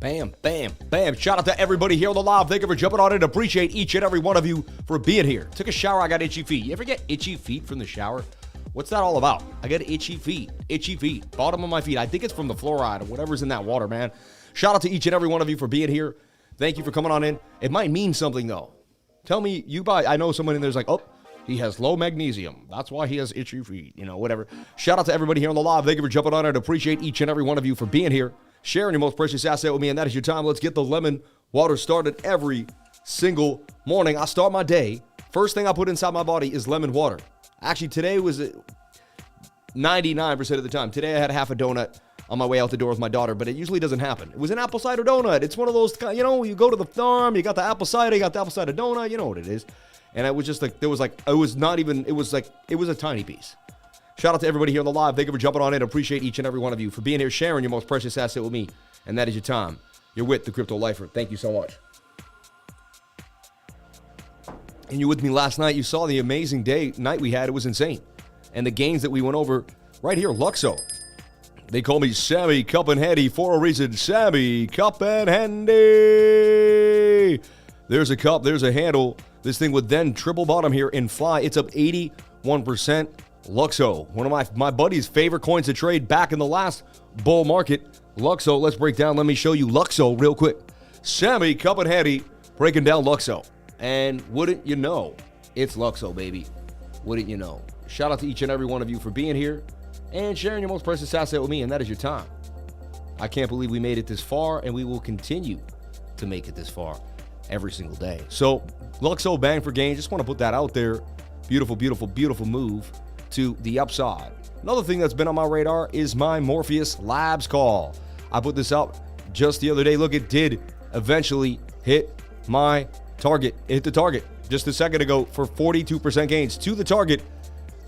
Bam, bam, bam. Shout out to everybody here on the live. Thank you for jumping on it. Appreciate each and every one of you for being here. Took a shower. I got itchy feet. You ever get itchy feet from the shower? What's that all about? I got itchy feet. Itchy feet. Bottom of my feet. I think it's from the fluoride or whatever's in that water, man. Shout out to each and every one of you for being here. Thank you for coming on in. It might mean something, though. Tell me, I know someone in there's like, oh, he has low magnesium. That's why he has itchy feet. You know, whatever. Shout out to everybody here on the live. Thank you for jumping on it. Appreciate each and every one of you for being here. Sharing your most precious asset with me, and that is your time. Let's get the lemon water started every single morning. I start my day. First thing I put inside my body is lemon water. Actually, today was 99% of the time. Today I had half a donut on my way out the door with my daughter, but it usually doesn't happen. It was an apple cider donut. It's one of those, you know, you go to the farm, you got the apple cider, you got the apple cider donut, you know what it is. And it was just like, it was a tiny piece. Shout out to everybody here on the live. Thank you for jumping on in. Appreciate each and every one of you for being here, sharing your most precious asset with me. And that is your time. You're with the Crypto Lifer. Thank you so much. And you with me last night. You saw the amazing night we had. It was insane. And the gains that we went over right here, LYXE. They call me Sammy Cup and Handy for a reason. Sammy Cup and Handy. There's a cup. There's a handle. This thing would then triple bottom here and fly. It's up 81%. LYXE, one of my buddy's favorite coins to trade back in the last bull market. LYXE, let's break down. Let me show you LYXE real quick. Sammy Cup and Handy breaking down LYXE. And wouldn't you know, it's LYXE, baby. Wouldn't you know? Shout out to each and every one of you for being here and sharing your most precious asset with me, and that is your time. I can't believe we made it this far, and we will continue to make it this far every single day. So, LYXE bang for gain. Just want to put that out there. Beautiful, beautiful, beautiful move to the upside. Another thing that's been on my radar is my Morpheus Labs call. I put this out just the other day. Look, it did eventually hit my target. It hit the target just a second ago for 42% gains to the target.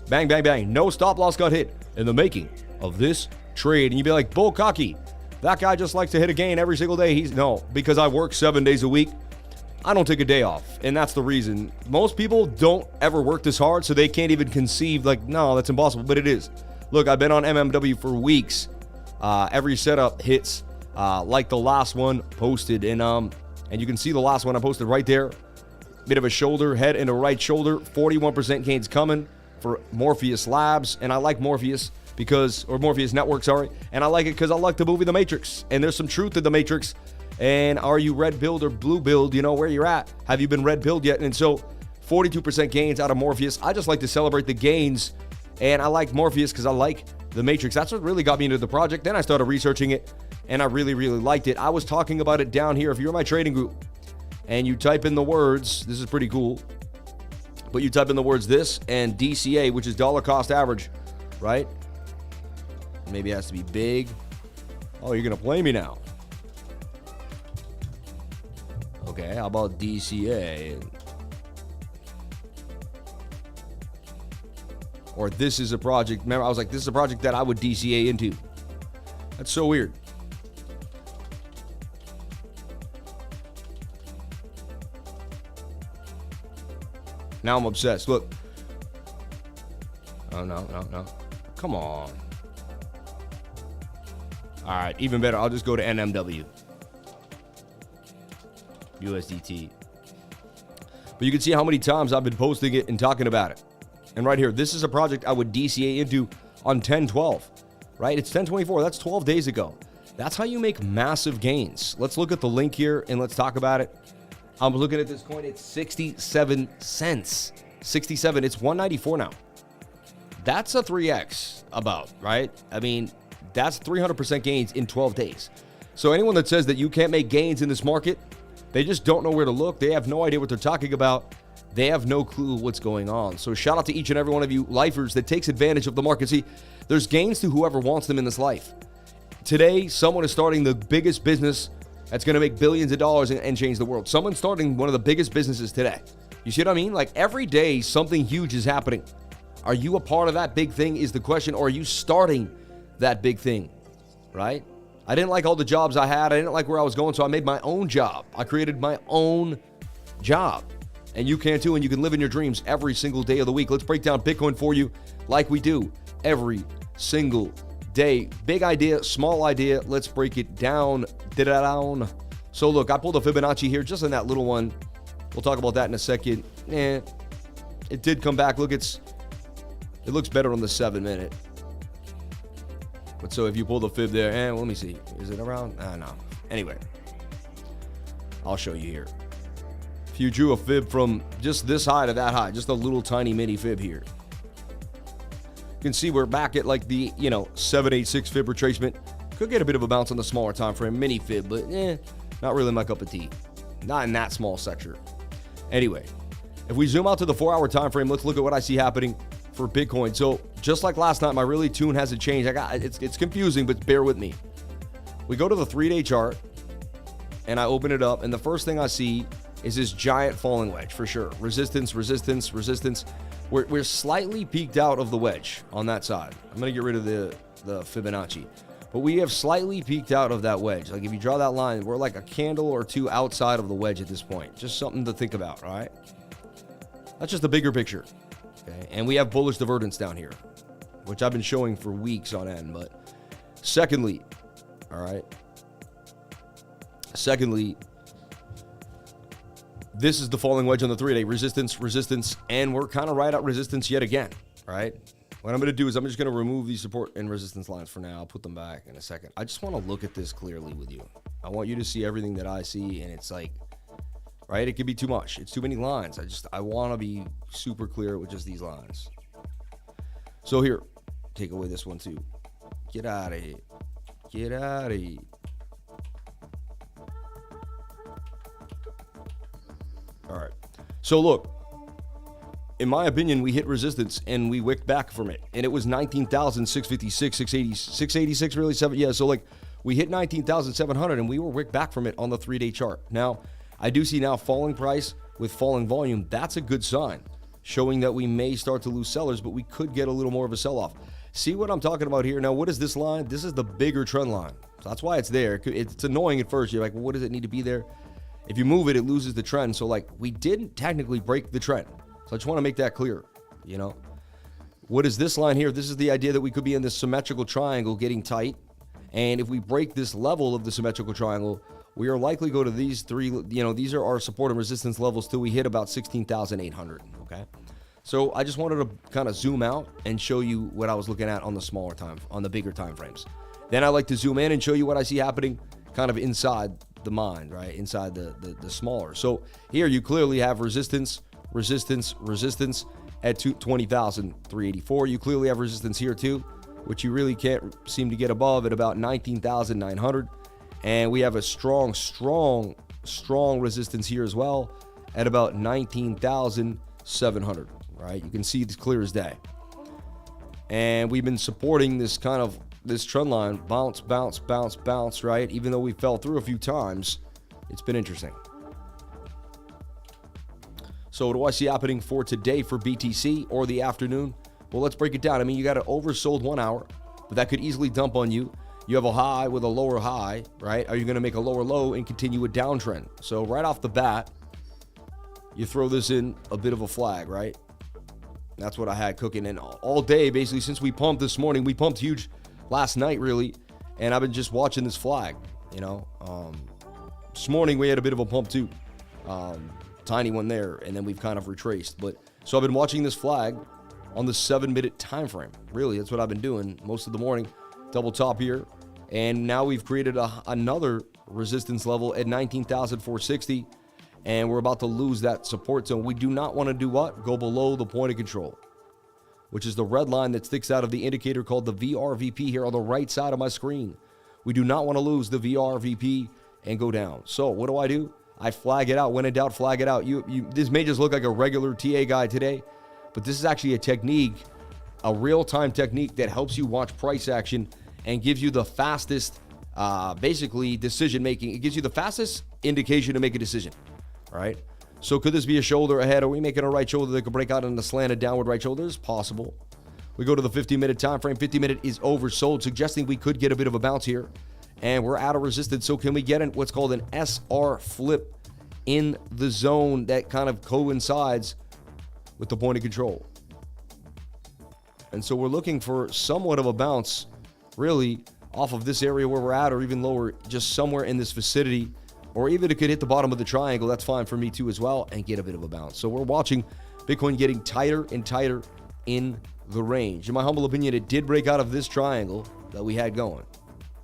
Bang, bang, bang. No stop loss got hit in the making of this trade. And you'd be like, bull cocky. That guy just likes to hit a gain every single day. No, because I work 7 days a week. I don't take a day off, and that's the reason. Most people don't ever work this hard, so they can't even conceive, like, no, that's impossible, but it is. Look, I've been on MMW for weeks. Every setup hits, like the last one posted, and you can see the last one I posted right there. Bit of a shoulder, head and a right shoulder, 41% gains coming for Morpheus Labs, and I like Morpheus Morpheus Network, sorry, and I like it because I like the movie The Matrix, and there's some truth to The Matrix. And are you red pilled or blue pilled? You know where you're at. Have you been red pilled yet? And so 42% gains out of Morpheus. I just like to celebrate the gains. And I like Morpheus because I like the Matrix. That's what really got me into the project. Then I started researching it and I really, really liked it. I was talking about it down here. If you're in my trading group and you type in the words, this is pretty cool. But you type in the words this and DCA, which is dollar cost average, right? Maybe it has to be big. Oh, you're going to play me now. Okay, how about DCA? Or this is a project. Remember, I was like, this is a project that I would DCA into. That's so weird. Now I'm obsessed. Look. Oh, no. Come on. All right, even better. I'll just go to NMW. USDT. But you can see how many times I've been posting it and talking about it. And right here, this is a project I would DCA into on 10/12, right? It's 10/24. That's 12 days ago. That's how you make massive gains. Let's look at the link here and let's talk about it. I'm looking at this coin. It's 67 cents. 67. It's 194 now. That's a 3x about, right? I mean, that's 300% gains in 12 days. So anyone that says that you can't make gains in this market, they just don't know where to look. They have no idea what they're talking about. They have no clue what's going on. So shout out to each and every one of you lifers that takes advantage of the market. See, there's gains to whoever wants them in this life. Today, someone is starting the biggest business that's going to make billions of dollars and change the world. Someone's starting one of the biggest businesses today. You see what I mean? Like every day, something huge is happening. Are you a part of that big thing is the question, or are you starting that big thing, right? I didn't like all the jobs I had. I didn't like where I was going, so I made my own job. I created my own job. And you can too, and you can live in your dreams every single day of the week. Let's break down Bitcoin for you like we do every single day. Big idea, small idea. Let's break it down. So look, I pulled a Fibonacci here just in that little one. We'll talk about that in a second. It did come back. Look, it looks better on the 7-minute. But so if you pull the fib there, let me see. Is it around? No. Anyway, I'll show you here. If you drew a fib from just this high to that high, just a little tiny mini fib here, you can see we're back at like the 786 fib retracement. Could get a bit of a bounce on the smaller time frame, mini fib, but not really my cup of tea. Not in that small sector. Anyway, if we zoom out to the 4-hour time frame, let's look at what I see happening for Bitcoin. So just like last night, my really tune hasn't changed. It's confusing, but bear with me. We go to the 3-day chart and I open it up, and the first thing I see is this giant falling wedge for sure. Resistance, resistance, resistance. We're slightly peaked out of the wedge on that side. I'm going to get rid of the Fibonacci. But we have slightly peaked out of that wedge. Like if you draw that line, we're like a candle or two outside of the wedge at this point. Just something to think about, all right? That's just a bigger picture. Okay? And we have bullish divergence down here, which I've been showing for weeks on end. But secondly, all right? Secondly, this is the falling wedge on the 3-day. Resistance, resistance, and we're kind of right at resistance yet again, right? What I'm going to do is I'm just going to remove these support and resistance lines for now. I'll put them back in a second. I just want to look at this clearly with you. I want you to see everything that I see, and it's like, right? It could be too much. It's too many lines. I want to be super clear with just these lines. So here, take away this one too. Get out of here. Get out of here. All right. So look, in my opinion, we hit resistance and we wicked back from it. And it was 19,656, 686 really, 7. Yeah, so like we hit 19,700 and we were wicked back from it on the 3-day chart. Now, I do see now falling price with falling volume. That's a good sign, showing that we may start to lose sellers, but we could get a little more of a sell-off. See what I'm talking about here? Now, what is this line? This is the bigger trend line. So that's why it's there. It's annoying at first. You're like, well, what does it need to be there? If you move it, it loses the trend. So like we didn't technically break the trend. So I just want to make that clear, What is this line here? This is the idea that we could be in this symmetrical triangle getting tight. And if we break this level of the symmetrical triangle, we are likely to go to these three, these are our support and resistance levels till we hit about 16,800, okay? So I just wanted to kind of zoom out and show you what I was looking at on the smaller time, on the bigger time frames. Then I like to zoom in and show you what I see happening kind of inside the mind, right? Inside the smaller. So here you clearly have resistance, resistance, resistance at 20,384. You clearly have resistance here too, which you really can't seem to get above at about 19,900. And we have a strong resistance here as well at about 19,700, right? You can see it's clear as day. And we've been supporting this kind of this trend line, bounce, bounce, bounce, bounce, right? Even though we fell through a few times, it's been interesting. So what do I see happening for today for BTC or the afternoon? Well, let's break it down. I mean, you got an oversold 1 hour, but that could easily dump on you. You have a high with a lower high, right? Are you going to make a lower low and continue a downtrend? So right off the bat, you throw this in a bit of a flag, right? That's what I had cooking. And all day, basically, since we pumped this morning, we pumped huge last night, really. And I've been just watching this flag, This morning, we had a bit of a pump, too. Tiny one there, and then we've kind of retraced. But so I've been watching this flag on the 7-minute time frame. Really, that's what I've been doing most of the morning. Double top here. And now we've created another resistance level at 19,460. And we're about to lose that support zone. We do not want to do what? Go below the point of control, which is the red line that sticks out of the indicator called the VRVP here on the right side of my screen. We do not want to lose the VRVP and go down. So what do? I flag it out. When in doubt, flag it out. This may just look like a regular TA guide today, but this is actually a technique, a real-time technique that helps you watch price action and gives you the fastest, basically, decision-making. It gives you the fastest indication to make a decision, all right? So could this be a shoulder ahead? Are we making a right shoulder that could break out in the slanted downward right shoulder? It's possible. We go to the 50-minute time frame. 50-minute is oversold, suggesting we could get a bit of a bounce here. And we're out of resistance. So can we get in what's called an SR flip in the zone that kind of coincides with the point of control? And so we're looking for somewhat of a bounce really off of this area where we're at, or even lower, just somewhere in this vicinity, or even it could hit the bottom of the triangle. That's fine for me too as well, and get a bit of a bounce. So we're watching Bitcoin getting tighter and tighter in the range. In my humble opinion, it did break out of this triangle that we had going.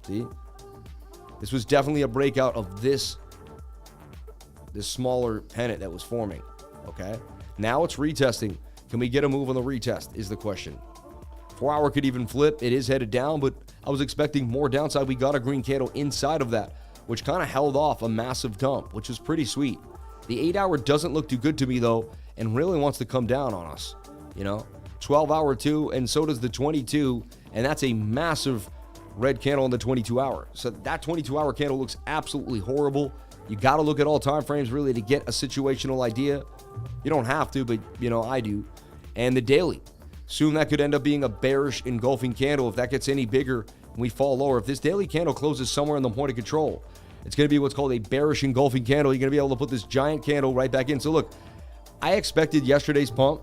See? This was definitely a breakout of this smaller pennant that was forming. Okay? Now it's retesting. Can we get a move on the retest is the question. 4 hour could even flip. It is headed down, but I was expecting more downside. We got a green candle inside of that, which kind of held off a massive dump, which is pretty sweet. The 8 hour doesn't look too good to me though, and really wants to come down on us. 12 hour too, and so does the 22, and that's a massive red candle on the 22 hour. So that 22 hour candle looks absolutely horrible. You got to look at all time frames really to get a situational idea. You don't have to, but I do. And the daily. Soon that could end up being a bearish engulfing candle. If that gets any bigger and we fall lower, if this daily candle closes somewhere in the point of control, it's going to be what's called a bearish engulfing candle. You're going to be able to put this giant candle right back in. So look, I expected yesterday's pump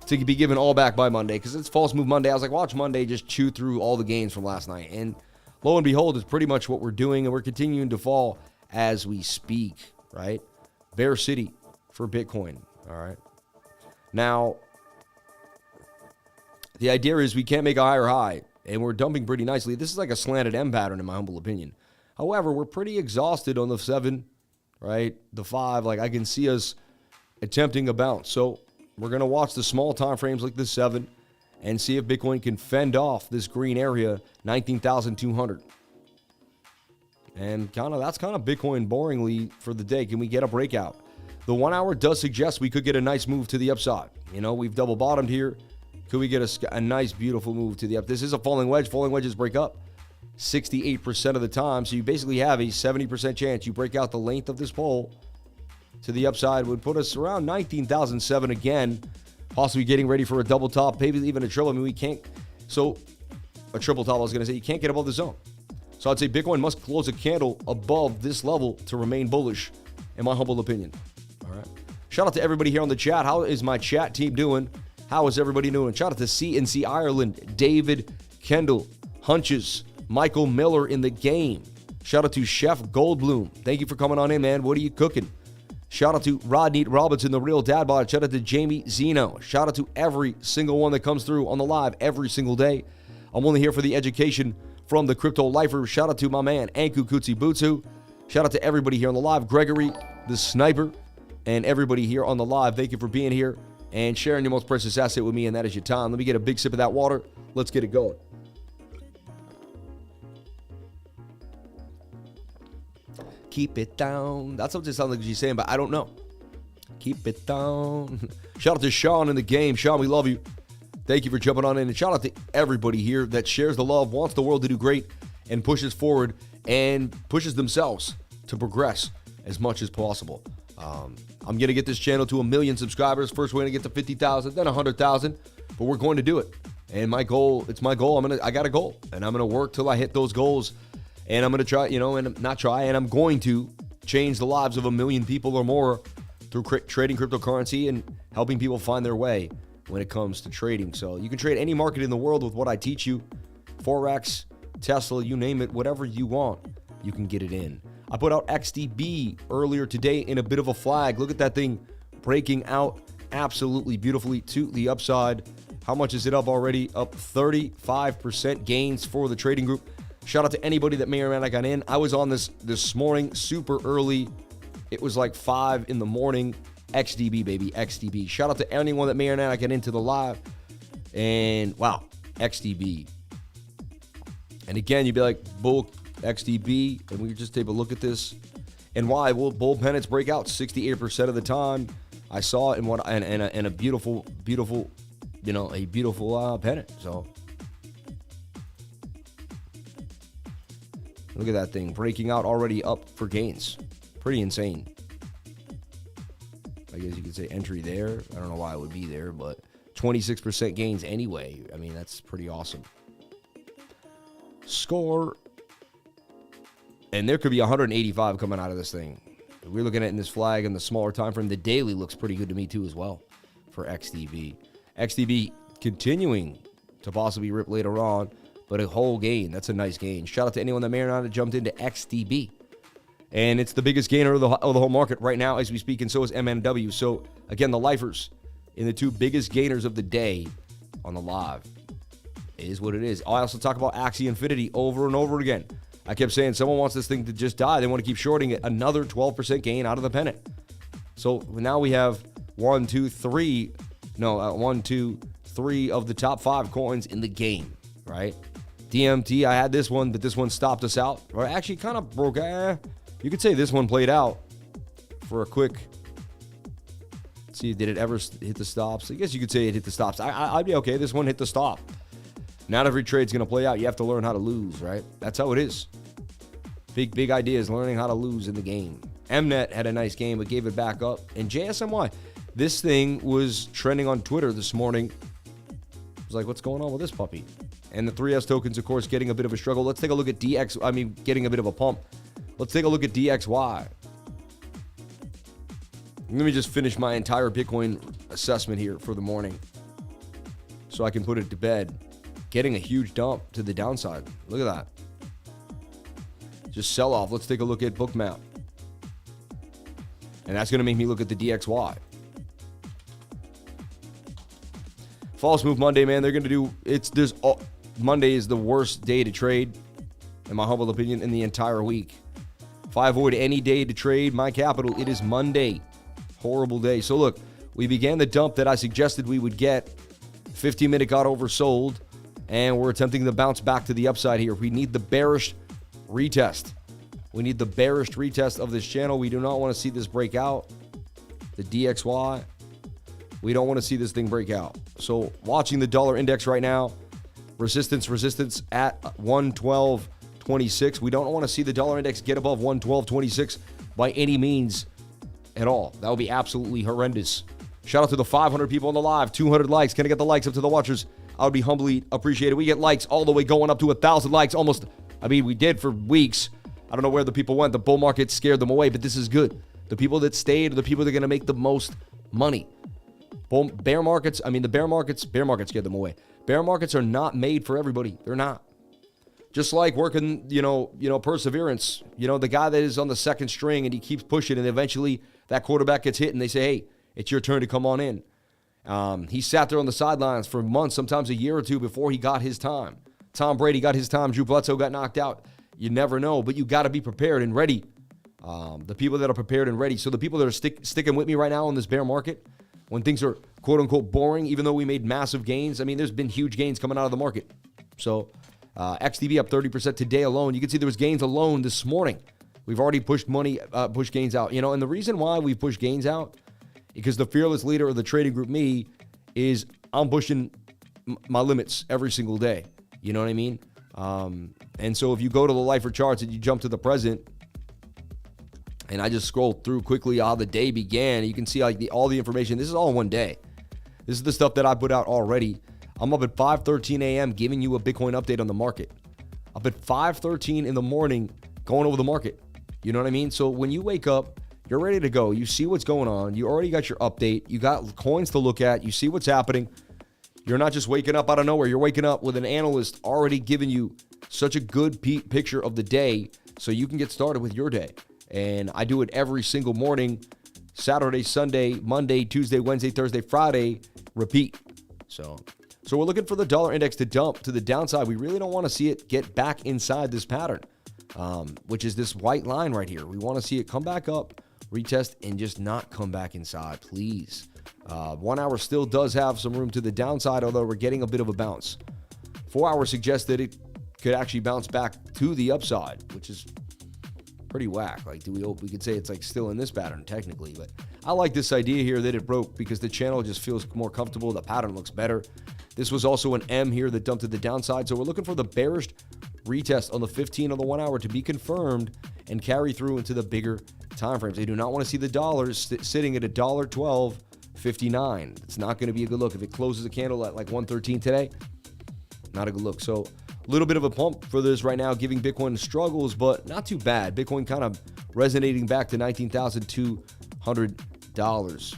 to be given all back by Monday because it's false move Monday. I was like, watch Monday just chew through all the gains from last night. And lo and behold, it's pretty much what we're doing, and we're continuing to fall as we speak, right? Bear City for Bitcoin, all right? Now, the idea is we can't make a higher high, and we're dumping pretty nicely. This is like a slanted M pattern, in my humble opinion. However, we're pretty exhausted on the 7, right? The 5, like I can see us attempting a bounce. So we're going to watch the small time frames like the 7 and see if Bitcoin can fend off this green area, 19,200. And that's kind of Bitcoin boringly for the day. Can we get a breakout? The 1 hour does suggest we could get a nice move to the upside. We've double bottomed here. Could we get a nice, beautiful move to the up? This is a falling wedge. Falling wedges break up 68% of the time. So you basically have a 70% chance you break out the length of this pole to the upside. Would put us around 19,007 again, possibly getting ready for a double top, maybe even a triple. We can't. So a triple top, I was going to say, you can't get above the zone. So I'd say Bitcoin must close a candle above this level to remain bullish, in my humble opinion. All right. Shout out to everybody here on the chat. How is my chat team doing? How is everybody doing? Shout out to CNC Ireland, David Kendall, Hunches, Michael Miller in the game. Shout out to Chef Goldblum. Thank you for coming on in, man. What are you cooking? Shout out to Rodney Robinson, the real dad bod. Shout out to Jamie Zeno. Shout out to every single one that comes through on the live every single day. I'm only here for the education from the crypto lifer. Shout out to my man, Anku Kutsi Butsu. Shout out to everybody here on the live. Gregory, the sniper, and everybody here on the live. Thank you for being here and sharing your most precious asset with me, and that is your time. Let me get a big sip of that water. Let's get it going. Keep it down. That's what it sounds like she's saying, but I don't know. Keep it down. Shout out to Sean in the game. Sean, we love you. Thank you for jumping on in. And shout out to everybody here that shares the love, wants the world to do great, and pushes forward and pushes themselves to progress as much as possible. I'm going to get this channel to 1 million subscribers. First, we're going to get to 50,000, then 100,000. But we're going to do it. And my goal, it's my goal. I got a goal, and I'm going to work till I hit those goals. And I'm going to try, and I'm going to change the lives of 1 million people or more through trading cryptocurrency and helping people find their way when it comes to trading. So you can trade any market in the world with what I teach you. Forex, Tesla, you name it, whatever you want, you can get it in. I put out XDB earlier today in a bit of a flag. Look at that thing breaking out absolutely beautifully to the upside. How much is it up already? Up 35% gains for the trading group. Shout out to anybody that may or may not got in. I was on this morning super early. It was like 5 in the morning. XDB, baby, XDB. Shout out to anyone that may or may not get into the live. And wow, XDB. And again, you'd be like, bull XDB, and we just take a look at this. And why? Well, bull pennants break out 68% of the time. I saw it in a beautiful, beautiful, a beautiful pennant. So look at that thing breaking out already up for gains. Pretty insane. I guess you could say entry there. I don't know why it would be there, but 26% gains anyway. I mean, that's pretty awesome. Score. And there could be 185 coming out of this thing. We're looking at in this flag in the smaller time frame. The daily looks pretty good to me too as well for XDB. XDB continuing to possibly rip later on. but a whole gain. That's a nice gain. Shout out to anyone that may or not have jumped into XDB. And it's the biggest gainer of the whole market right now as we speak, and so is MNW. So, again, the lifers in the two biggest gainers of the day on the live. It is what it is. I also talk about Axie Infinity over and over again. I kept saying someone wants this thing to just die. They want to keep shorting it. Another 12% gain out of the pennant. So now we have 1, 2, 3 of the top 5 coins in the game, right? DMT, I had this one, but this one stopped us out. Or actually kind of broke. You could say this one played out for a quick. Let's see, did it ever hit the stops? I guess you could say it hit the stops. I'd be okay. This one hit the stop. Not every trade's going to play out. You have to learn how to lose, right? That's how it is. Big idea is learning how to lose in the game. MNET had a nice game, but gave it back up. And JSMY, this thing was trending on Twitter this morning. I was like, what's going on with this puppy? And the 3S tokens, of course, getting a bit of a struggle. Let's take a look at getting a bit of a pump. Let's take a look at DXY. Let me just finish my entire Bitcoin assessment here for the morning so I can put it to bed. Getting a huge dump to the downside. Look at that. Just sell off. Let's take a look at Bookmap. And that's going to make me look at the DXY. False move Monday, man. They're going to do Monday is the worst day to trade, in my humble opinion, in the entire week. If I avoid any day to trade my capital, it is Monday. Horrible day. So look, we began the dump that I suggested we would get. 15-minute got oversold, and we're attempting to bounce back to the upside here. We need the bearish retest. We need the bearish retest of this channel. We do not want to see this break out. The DXY. We don't want to see this thing break out. So watching the dollar index right now, resistance at 112.26. We don't want to see the dollar index get above 112.26 by any means at all. That would be absolutely horrendous. Shout out to the 500 people on the live, 200 likes. Can I get the likes up to the watchers? I would be humbly appreciated. We get likes all the way going up to 1,000 likes almost. We did for weeks. I don't know where the people went. The bull market scared them away, but this is good. The people that stayed are the people that are going to make the most money. Bear markets scared them away. Bear markets are not made for everybody. They're not. Just like working, perseverance. The guy that is on the second string and he keeps pushing and eventually that quarterback gets hit and they say, hey, it's your turn to come on in. He sat there on the sidelines for months, sometimes a year or two before he got his time. Tom Brady got his time. Drew Bledsoe got knocked out. You never know, but you got to be prepared and ready. The people that are prepared and ready. So the people that are sticking with me right now in this bear market, when things are quote-unquote boring, even though we made massive gains, there's been huge gains coming out of the market. So XDB up 30% today alone. You can see there was gains alone this morning. We've already pushed gains out. And the reason why we push gains out, because the fearless leader of the trading group, me, is I'm pushing my limits every single day. You know what I mean? And so if you go to the lifer charts and you jump to the present, and I just scrolled through quickly how the day began, you can see all the information. This is all in one day. This is the stuff that I put out already. I'm up at 5:13 a.m. giving you a Bitcoin update on the market. Up at 5:13 in the morning going over the market. You know what I mean? So when you wake up, you're ready to go. You see what's going on. You already got your update. You got coins to look at. You see what's happening. You're not just waking up out of nowhere. You're waking up with an analyst already giving you such a good picture of the day so you can get started with your day. And I do it every single morning, Saturday, Sunday, Monday, Tuesday, Wednesday, Thursday, Friday, repeat. So we're looking for the dollar index to dump to the downside. We really don't want to see it get back inside this pattern, which is this white line right here. We want to see it come back up, retest, and just not come back inside, please. 1 hour still does have some room to the downside, although we're getting a bit of a bounce. 4 hours suggests that it could actually bounce back to the upside, which is pretty whack. We could say it's still in this pattern technically, but I like this idea here that it broke because the channel just feels more comfortable. The pattern looks better. This was also an M here that dumped to the downside. So we're looking for the bearish retest on the 15 on the 1 hour to be confirmed and carry through into the bigger time frames. They do not want to see the dollars sitting at $1.1259. It's not going to be a good look. If it closes a candle at 113 today, not a good look. So a little bit of a pump for this right now, giving Bitcoin struggles, but not too bad. Bitcoin kind of resonating back to $19,200.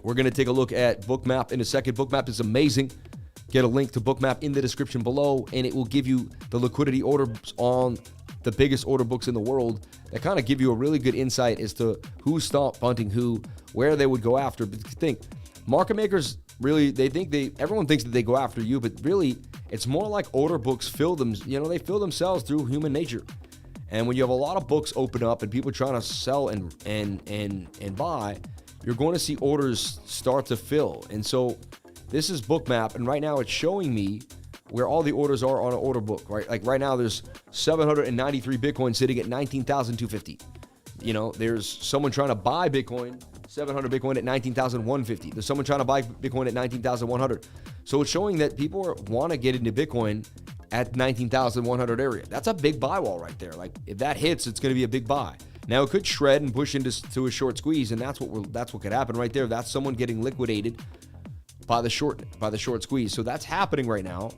We're going to take a look at Bookmap in a second. Bookmap is amazing. get a link to Bookmap in the description below, and it will give you the liquidity orders on the biggest order books in the world that kind of give you a really good insight as to who's stop bunting who, where they would go after. But think, market makers really, everyone thinks that they go after you, but really it's more like order books fill them, they fill themselves through human nature. And when you have a lot of books open up and people trying to sell and buy, you're going to see orders start to fill. And so this is Bookmap, and right now it's showing me where all the orders are on an order book, right? Like right now there's 793 Bitcoin sitting at 19,250. There's someone trying to buy Bitcoin, 700 Bitcoin at 19,150. There's someone trying to buy Bitcoin at 19,100. So it's showing that people want to get into Bitcoin at 19,100 area. That's a big buy wall right there. Like if that hits, it's going to be a big buy. Now it could shred and push into a short squeeze, and that's what could happen right there. That's someone getting liquidated by the short squeeze. So that's happening right now.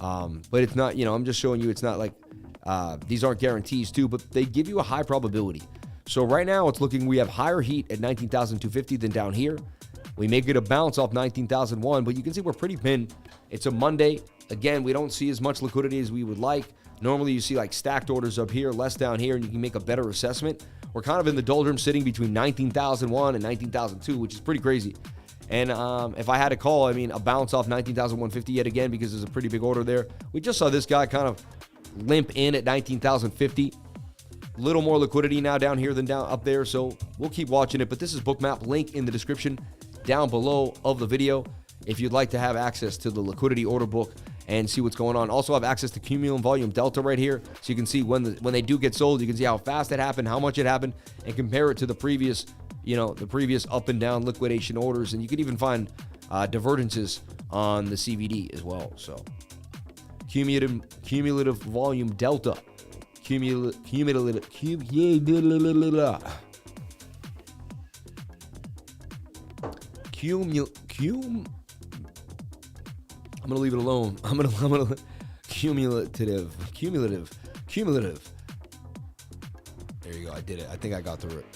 But it's not, I'm just showing you it's not like these aren't guarantees too, but they give you a high probability. So right now it's looking, we have higher heat at 19,250 than down here. We may get a bounce off 19,001, but you can see we're pretty pinned. It's a Monday. Again, we don't see as much liquidity as we would like. Normally you see like stacked orders up here, less down here, and you can make a better assessment. We're kind of in the doldrums sitting between 19,001 and 19,002, which is pretty crazy. And if I had to call, a bounce off 19,150 yet again, because there's a pretty big order there. We just saw this guy kind of limp in at 19,050. Little more liquidity now down here than down up there, so we'll keep watching it. But this is Bookmap, link in the description down below of the video if you'd like to have access to the liquidity order book and see what's going on. Also have access to cumulative volume delta right here, so you can see when they do get sold, you can see how fast it happened, how much it happened, and compare it to the previous up and down liquidation orders. And you can even find divergences on the CVD as well. So cumulative volume delta. I'm gonna leave it alone. I'm gonna cumulative. There you go. I did it. I think I got through it.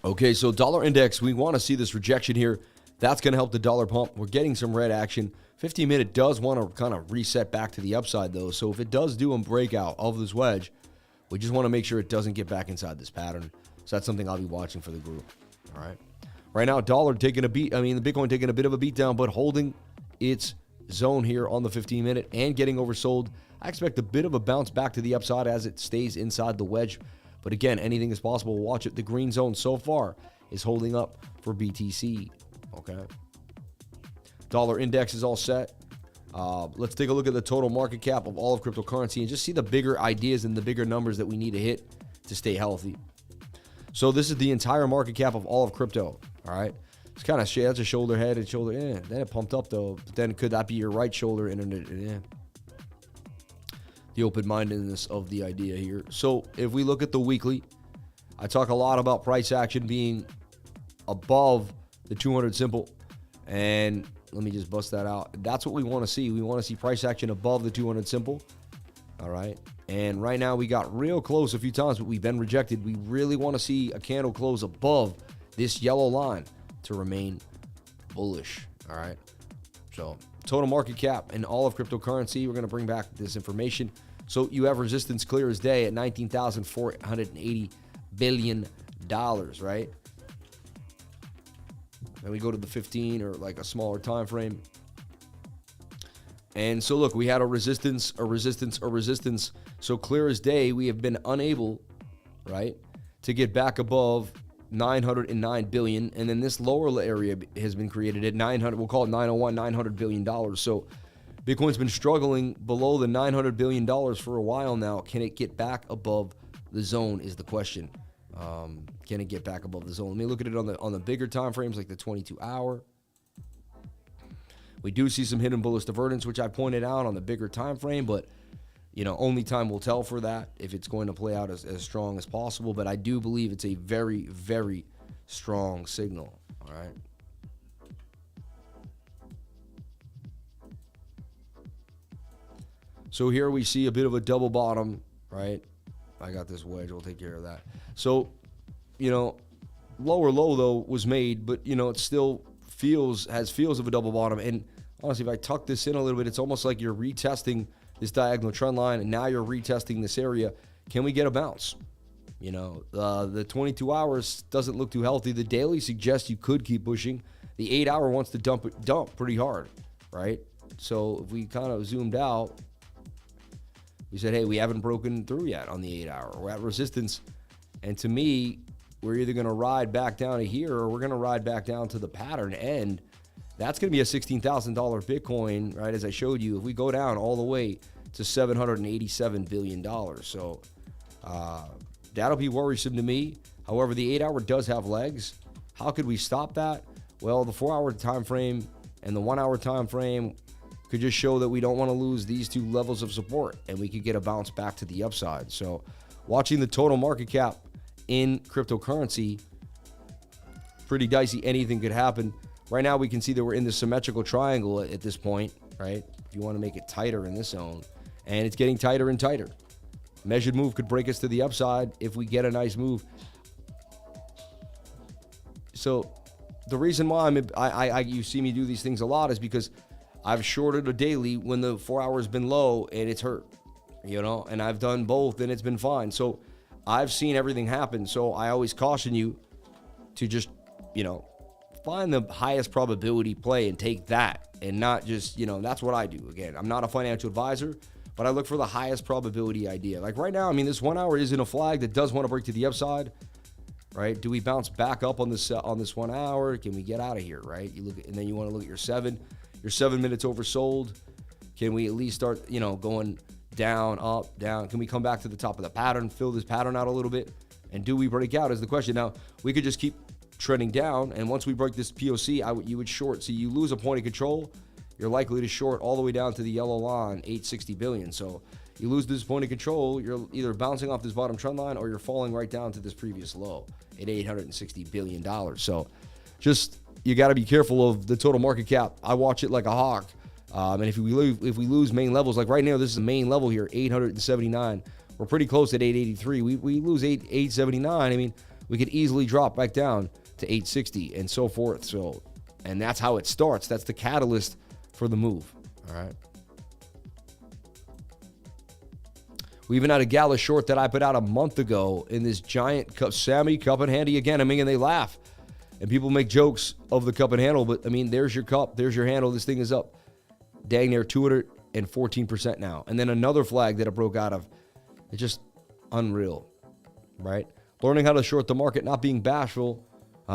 Okay, so dollar index, we want to see this rejection here. That's going to help the dollar pump. We're getting some red action. 15-minute does want to kind of reset back to the upside, though. So if it does do a breakout of this wedge, we just want to make sure it doesn't get back inside this pattern. So that's something I'll be watching for the group. All right. Right now, dollar taking a beat. The Bitcoin taking a bit of a beat down, but holding its zone here on the 15-minute and getting oversold. I expect a bit of a bounce back to the upside as it stays inside the wedge. But again, anything is possible. We'll watch it. The green zone so far is holding up for BTC. Okay. Dollar index is all set. Let's take a look at the total market cap of all of cryptocurrency and just see the bigger ideas and the bigger numbers that we need to hit to stay healthy. So this is the entire market cap of all of crypto. All right. It's kind of that's a shoulder, head, and shoulder. Yeah. Then it pumped up though. But then could that be your right shoulder? Yeah. The open-mindedness of the idea here. So if we look at the weekly, I talk a lot about price action being above the 200 simple. And let me just bust that out. That's what we want to see. We want to see price action above the 200 simple. All right. And right now we got real close a few times, but we've been rejected. We really want to see a candle close above this yellow line to remain bullish. All right. So total market cap and all of cryptocurrency, we're going to bring back this information. So you have resistance clear as day at $19,480 billion, right? Then we go to the 15 or like a smaller time frame. And so look, we had a resistance. So clear as day, we have been unable, right, to get back above 909 billion. And then this lower area has been created at 900, we'll call it 901, $900 billion. So Bitcoin's been struggling below the $900 billion for a while now. Can it get back above the zone is the question. Can it get back above the zone? Let me look at it on the bigger time frames, like the 22-hour. We do see some hidden bullish divergence, which I pointed out on the bigger time frame, but only time will tell for that if it's going to play out as strong as possible. But I do believe it's a very, very strong signal. All right. So here we see a bit of a double bottom, right? I got this wedge. We'll take care of that. So, you know, lower low, though, was made, but, you know, it still has feels of a double bottom. And honestly, if I tuck this in a little bit, it's almost like you're retesting this diagonal trend line, and now you're retesting this area. Can we get a bounce? You know, the 22 hours doesn't look too healthy. The daily suggests you could keep pushing. The 8 hour wants to dump pretty hard, right? So if we kind of zoomed out, we said, hey, we haven't broken through yet on the 8 hour. We're at resistance. And to me, we're either going to ride back down to here or we're going to ride back down to the pattern end. That's going to be a $16,000 Bitcoin, right? As I showed you, if we go down all the way to $787 billion. So that'll be worrisome to me. However, the 8 hour does have legs. How could we stop that? Well, the 4 hour time frame and the 1 hour time frame could just show that we don't want to lose these two levels of support, and we could get a bounce back to the upside. So watching the total market cap in cryptocurrency, pretty dicey. Anything could happen. Right now, we can see that we're in the symmetrical triangle at this point, right? If you want to make it tighter in this zone, and it's getting tighter and tighter. Measured move could break us to the upside if we get a nice move. So the reason why you see me do these things a lot is because I've shorted a daily when the 4 hour's been low and it's hurt, you know, and I've done both and it's been fine. So I've seen everything happen. So I always caution you to just, you know, find the highest probability play and take that, and not just, you know, that's what I do. Again, I'm not a financial advisor, but I look for the highest probability idea. Like right now, I mean, this 1 hour isn't a flag that does want to break to the upside, right? Do we bounce back up on this 1 hour? Can we get out of here, right? You look at, and then you want to look at your 7 minutes oversold. Can we at least start, you know, going down, up, down? Can we come back to the top of the pattern, fill this pattern out a little bit? And do we break out is the question. Now, we could just keep trending down, and once we break this POC, you would short. So you lose a point of control, you're likely to short all the way down to the yellow line, 860 billion. So you lose this point of control, you're either bouncing off this bottom trend line or you're falling right down to this previous low at $860 billion. So just, you got to be careful of the total market cap. I watch it like a hawk. And if we lose main levels, like right now, this is the main level here, 879. We're pretty close at 883. We lose 879. I mean, we could easily drop back down to 860 and so forth. So, and that's how it starts. That's the catalyst for the move. All right. We even had a gala short that I put out a month ago in this giant cup, Sammy cup and handy again. I mean, and they laugh. And people make jokes of the cup and handle, but I mean, there's your cup, there's your handle. This thing is up dang near 214% now. And then another flag that it broke out of. It's just unreal, right? Learning how to short the market, not being bashful,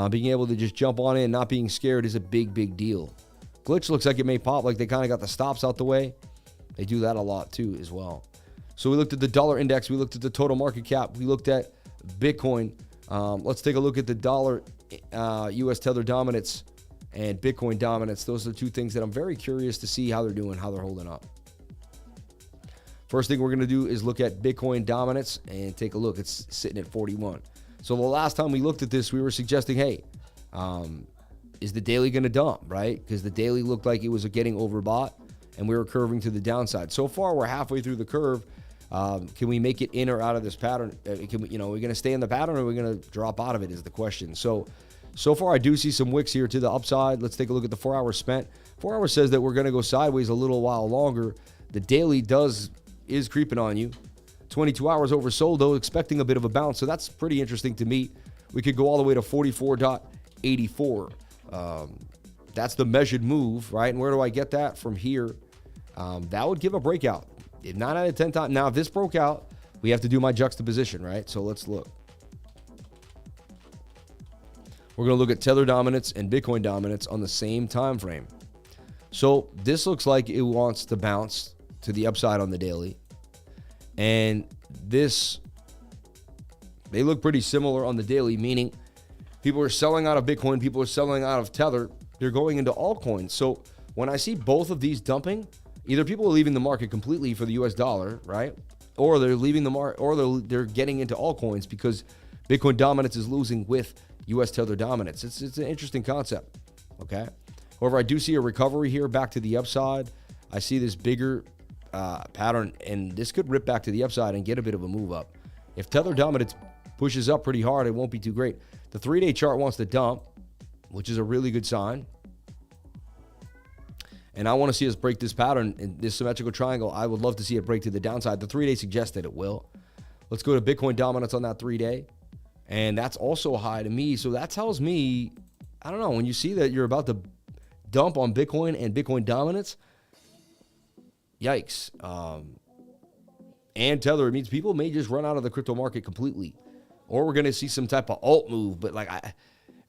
being able to just jump on in, not being scared is a big, big deal. Glitch looks like it may pop, like they kind of got the stops out the way. They do that a lot too as well. So we looked at the dollar index. We looked at the total market cap. We looked at Bitcoin. Let's take a look at the dollar US Tether dominance and Bitcoin dominance. Those are the two things that I'm very curious to see how they're doing, how they're holding up. First thing we're going to do is look at Bitcoin dominance and take a look. It's sitting at 41. So the last time we looked at this, we were suggesting, hey, is the daily going to dump, right? Because the daily looked like it was getting overbought and we were curving to the downside. So far, we're halfway through the curve. Can we make it in or out of this pattern? Can we, you know, are we going to stay in the pattern or are we going to drop out of it is the question. So far, I do see some wicks here to the upside. Let's take a look at the 4 hours spent. 4 hours says that we're going to go sideways a little while longer. The daily is creeping on you. 22 hours oversold, though, expecting a bit of a bounce. So that's pretty interesting to me. We could go all the way to 44.84. That's the measured move, right? And where do I get that? From here. That would give a breakout. 9 out of 10 times. Now, if this broke out, we have to do my juxtaposition, right? So let's look. We're going to look at Tether dominance and Bitcoin dominance on the same time frame. So this looks like it wants to bounce to the upside on the daily. And this, they look pretty similar on the daily, meaning people are selling out of Bitcoin, people are selling out of Tether, they're going into altcoins. So when I see both of these dumping, either people are leaving the market completely for the US dollar, right? Or they're leaving the market, or they're getting into altcoins because Bitcoin dominance is losing with US Tether dominance. It's an interesting concept, okay? However, I do see a recovery here back to the upside. I see this bigger pattern, and this could rip back to the upside and get a bit of a move up. If tether dominance pushes up pretty hard, it won't be too great. The 3-day chart wants to dump, which is a really good sign. And I want to see us break this pattern in this symmetrical triangle. I would love to see it break to the downside. The 3-day suggests that it will. Let's go to Bitcoin dominance on that 3-day. And that's also high to me. So that tells me, I don't know, when you see that you're about to dump on Bitcoin and Bitcoin dominance, yikes. And tether, it means people may just run out of the crypto market completely. Or we're going to see some type of alt move. But like, it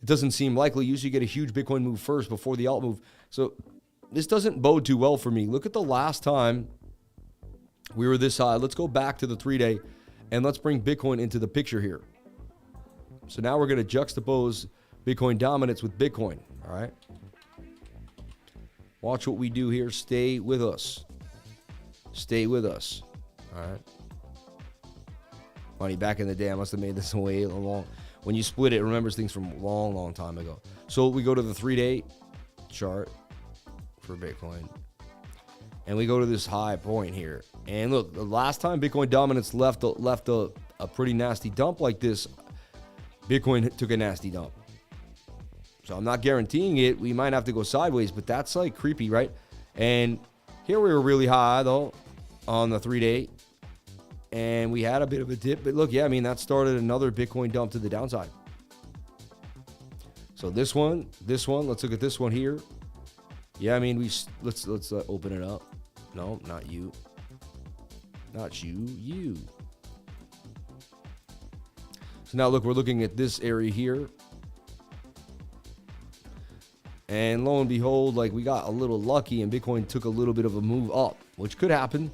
doesn't seem likely. Usually you get a huge Bitcoin move first before the alt move. So this doesn't bode too well for me. Look at the last time we were this high. Let's go back to the 3-day and let's bring Bitcoin into the picture here. So now we're going to juxtapose Bitcoin dominance with Bitcoin. All right. Watch what we do here. Stay with us. Stay with us. All right. Funny, back in the day, I must have made this way long. When you split it, it remembers things from a long, long time ago. So we go to the 3-day chart for Bitcoin. And we go to this high point here. And look, the last time Bitcoin dominance left a pretty nasty dump like this, Bitcoin took a nasty dump. So I'm not guaranteeing it. We might have to go sideways, but that's like creepy, right? And here we were really high, though, on the 3-day. And we had a bit of a dip. But look, yeah, I mean, that started another Bitcoin dump to the downside. So this one, let's look at this one here. Yeah, I mean, let's open it up. No, not you. Not you, you. So now look, we're looking at this area here. And lo and behold, like we got a little lucky and Bitcoin took a little bit of a move up, which could happen.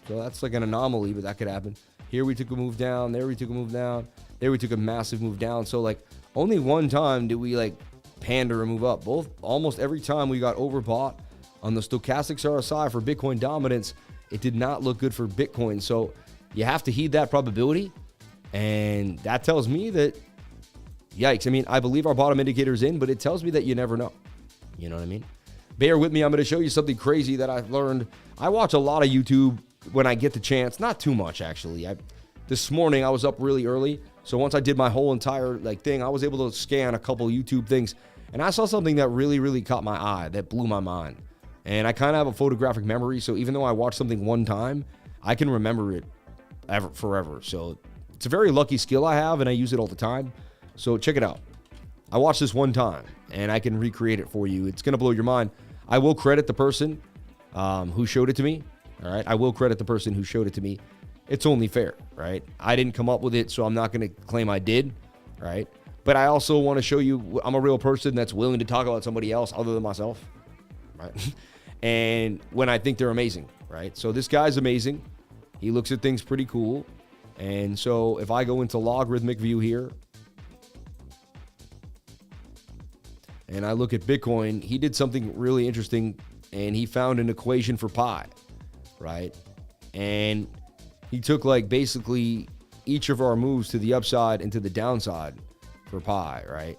So that's like an anomaly, but that could happen. Here we took a move down. There we took a move down. There we took a massive move down. So like only one time did we like pander and move up. Almost every time we got overbought on the stochastics RSI for Bitcoin dominance, it did not look good for Bitcoin. So you have to heed that probability. And that tells me that, yikes. I mean, I believe our bottom indicator is in, but it tells me that you never know. You know what I mean? Bear with me. I'm going to show you something crazy that I've learned. I watch a lot of YouTube when I get the chance. Not too much, actually. This morning, I was up really early. So once I did my whole entire thing, I was able to scan a couple YouTube things. And I saw something that really, really caught my eye, that blew my mind. And I kind of have a photographic memory. So even though I watch something one time, I can remember it forever. So it's a very lucky skill I have, and I use it all the time. So check it out. I watched this one time, and I can recreate it for you. It's going to blow your mind. I will credit the person who showed it to me. All right. I will credit the person who showed it to me. It's only fair, right? I didn't come up with it, so I'm not going to claim I did, right? But I also want to show you I'm a real person that's willing to talk about somebody else other than myself, right? And when I think they're amazing, right? So this guy's amazing. He looks at things pretty cool. And so if I go into logarithmic view here, and I look at Bitcoin, he did something really interesting, and he found an equation for pi, right? And he took basically each of our moves to the upside and to the downside for pi, right?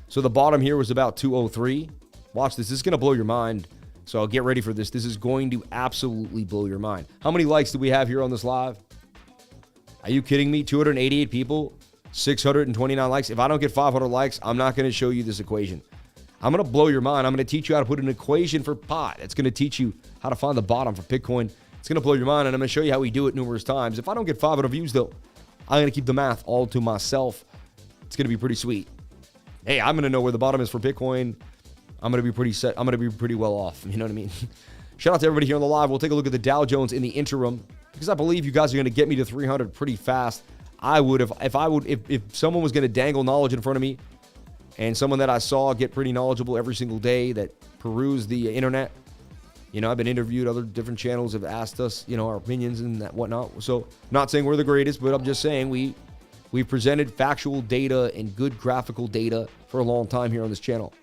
So the bottom here was about 203. Watch this. This is going to blow your mind. So get ready for this. This is going to absolutely blow your mind. How many likes do we have here on this live? Are you kidding me? 288 people, 629 likes. If I don't get 500 likes, I'm not going to show you this equation. I'm going to blow your mind. I'm going to teach you how to put an equation for pi. It's going to teach you how to find the bottom for Bitcoin. It's going to blow your mind, and I'm going to show you how we do it numerous times. If I don't get 500 views, though, I'm going to keep the math all to myself. It's going to be pretty sweet. Hey, I'm going to know where the bottom is for Bitcoin. I'm going to be pretty set. I'm going to be pretty well off. You know what I mean? Shout out to everybody here on the live. We'll take a look at the Dow Jones in the interim because I believe you guys are going to get me to 300 pretty fast. I would have, if someone was going to dangle knowledge in front of me, and someone that I saw get pretty knowledgeable every single day that peruse the internet. You know, I've been interviewed, other different channels have asked us, our opinions and that whatnot. So not saying we're the greatest, but I'm just saying we presented factual data and good graphical data for a long time here on this channel.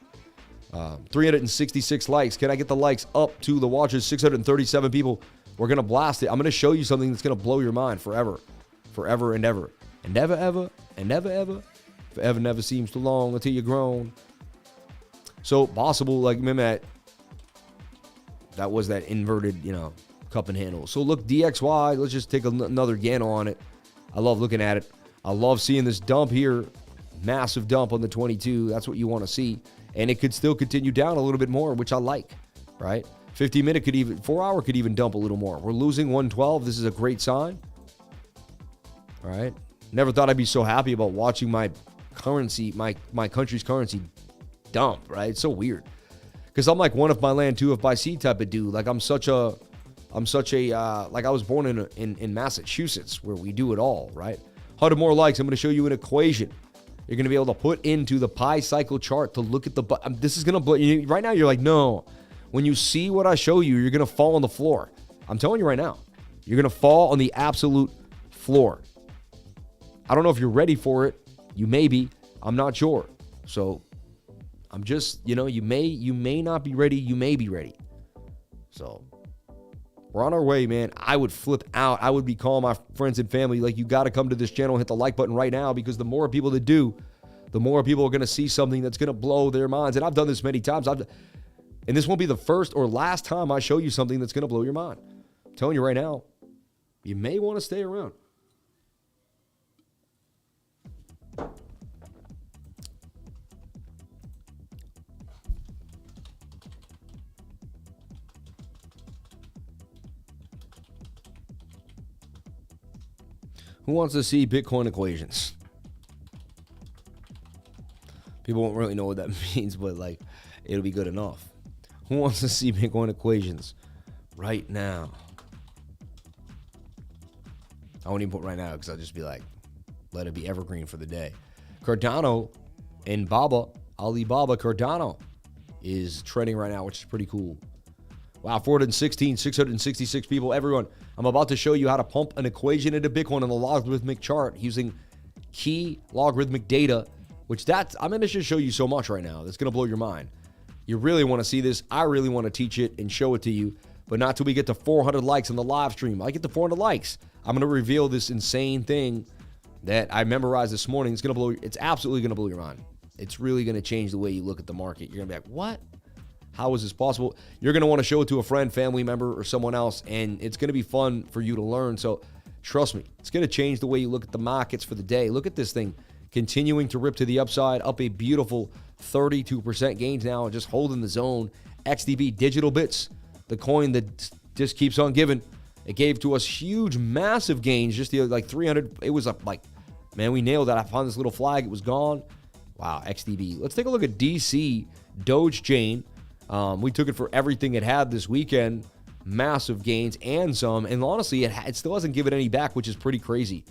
366 likes. Can I get the likes up to the watchers? 637 people. We're going to blast it. I'm going to show you something that's going to blow your mind forever. Forever and ever. And never ever. And never ever. Forever never seems too long until you're grown. So possible, like MNET, that was that inverted, cup and handle. So look, DXY, let's just take another gamble on it. I love looking at it. I love seeing this dump here. Massive dump on the 22. That's what you want to see. And it could still continue down a little bit more, which I like, right? 50-minute could even, 4-hour could even dump a little more. We're losing 112. This is a great sign. All right. Never thought I'd be so happy about watching my currency, my country's currency dump, right? It's so weird. Because I'm like one if by land, two if by sea type of dude. Like I'm such a, like I was born in Massachusetts where we do it all, right? 100 more likes. I'm going to show you an equation. You're going to be able to put into the pi cycle chart to look at the, this is going to blow you. Right now, you're like, no. When you see what I show you, you're going to fall on the floor. I'm telling you right now, you're going to fall on the absolute floor. I don't know if you're ready for it. You may be. I'm not sure. So I'm just, you may not be ready. You may be ready. So we're on our way, man. I would flip out. I would be calling my friends and family, like, you got to come to this channel and hit the like button right now, because the more people that do, the more people are going to see something that's going to blow their minds. And I've done this many times. And this won't be the first or last time I show you something that's going to blow your mind. I'm telling you right now, you may want to stay around. Who wants to see Bitcoin equations? People won't really know what that means, but like, it'll be good enough. Who wants to see Bitcoin equations right now? I won't even put right now because I'll just be like, let it be evergreen for the day. Cardano and Alibaba Cardano is trending right now, which is pretty cool. Wow, 416, 666 people. Everyone, I'm about to show you how to pump an equation into Bitcoin on the logarithmic chart using key logarithmic data, I'm going to just show you so much right now. That's going to blow your mind. You really want to see this. I really want to teach it and show it to you, but not till we get to 400 likes on the live stream. I get to 400 likes. I'm going to reveal this insane thing that I memorized this morning. It's absolutely going to blow your mind. It's really going to change the way you look at the market. You're going to be like, what? How is this possible? You're going to want to show it to a friend, family member, or someone else, and it's going to be fun for you to learn. So trust me, it's going to change the way you look at the markets for the day. Look at this thing continuing to rip to the upside, up a beautiful 32% gains now, just holding the zone. XDB Digital Bits, the coin that just keeps on giving. It gave to us huge, massive gains, just like 300. It was up like, man, we nailed that. I found this little flag. It was gone. Wow, XDB. Let's take a look at DC Doge Chain. We took it for everything it had this weekend. Massive gains and some. And honestly, it still hasn't given any back, which is pretty crazy.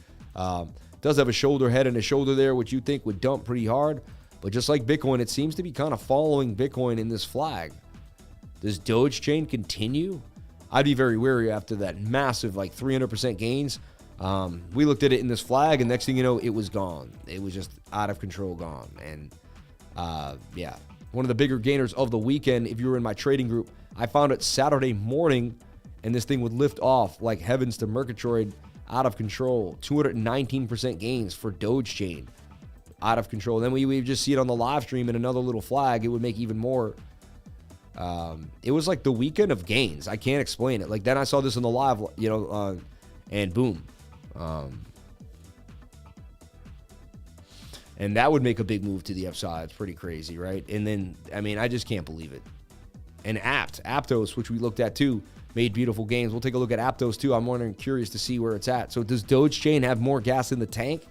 Does have a shoulder head and a shoulder there, which you think would dump pretty hard. But just like Bitcoin, it seems to be kind of following Bitcoin in this flag. Does Doge Chain continue? I'd be very wary after that massive, like 300% gains. We looked at it in this flag, and next thing you know, it was gone. It was just out of control gone. And yeah, one of the bigger gainers of the weekend, if you were in my trading group, I found it Saturday morning, and this thing would lift off like heavens to Murgatroyd. Out of control. 219% gains for Doge Chain. Out of control. Then we just see it on the live stream in another little flag. It would make even more. It was like the weekend of gains. I can't explain it. Like then I saw this on the live, and boom. And that would make a big move to the upside. It's pretty crazy, right? And then, I mean, I just can't believe it. And Aptos, which we looked at too, made beautiful gains. We'll take a look at Aptos too. I'm wondering, curious to see where it's at. So does Doge Chain have more gas in the tank?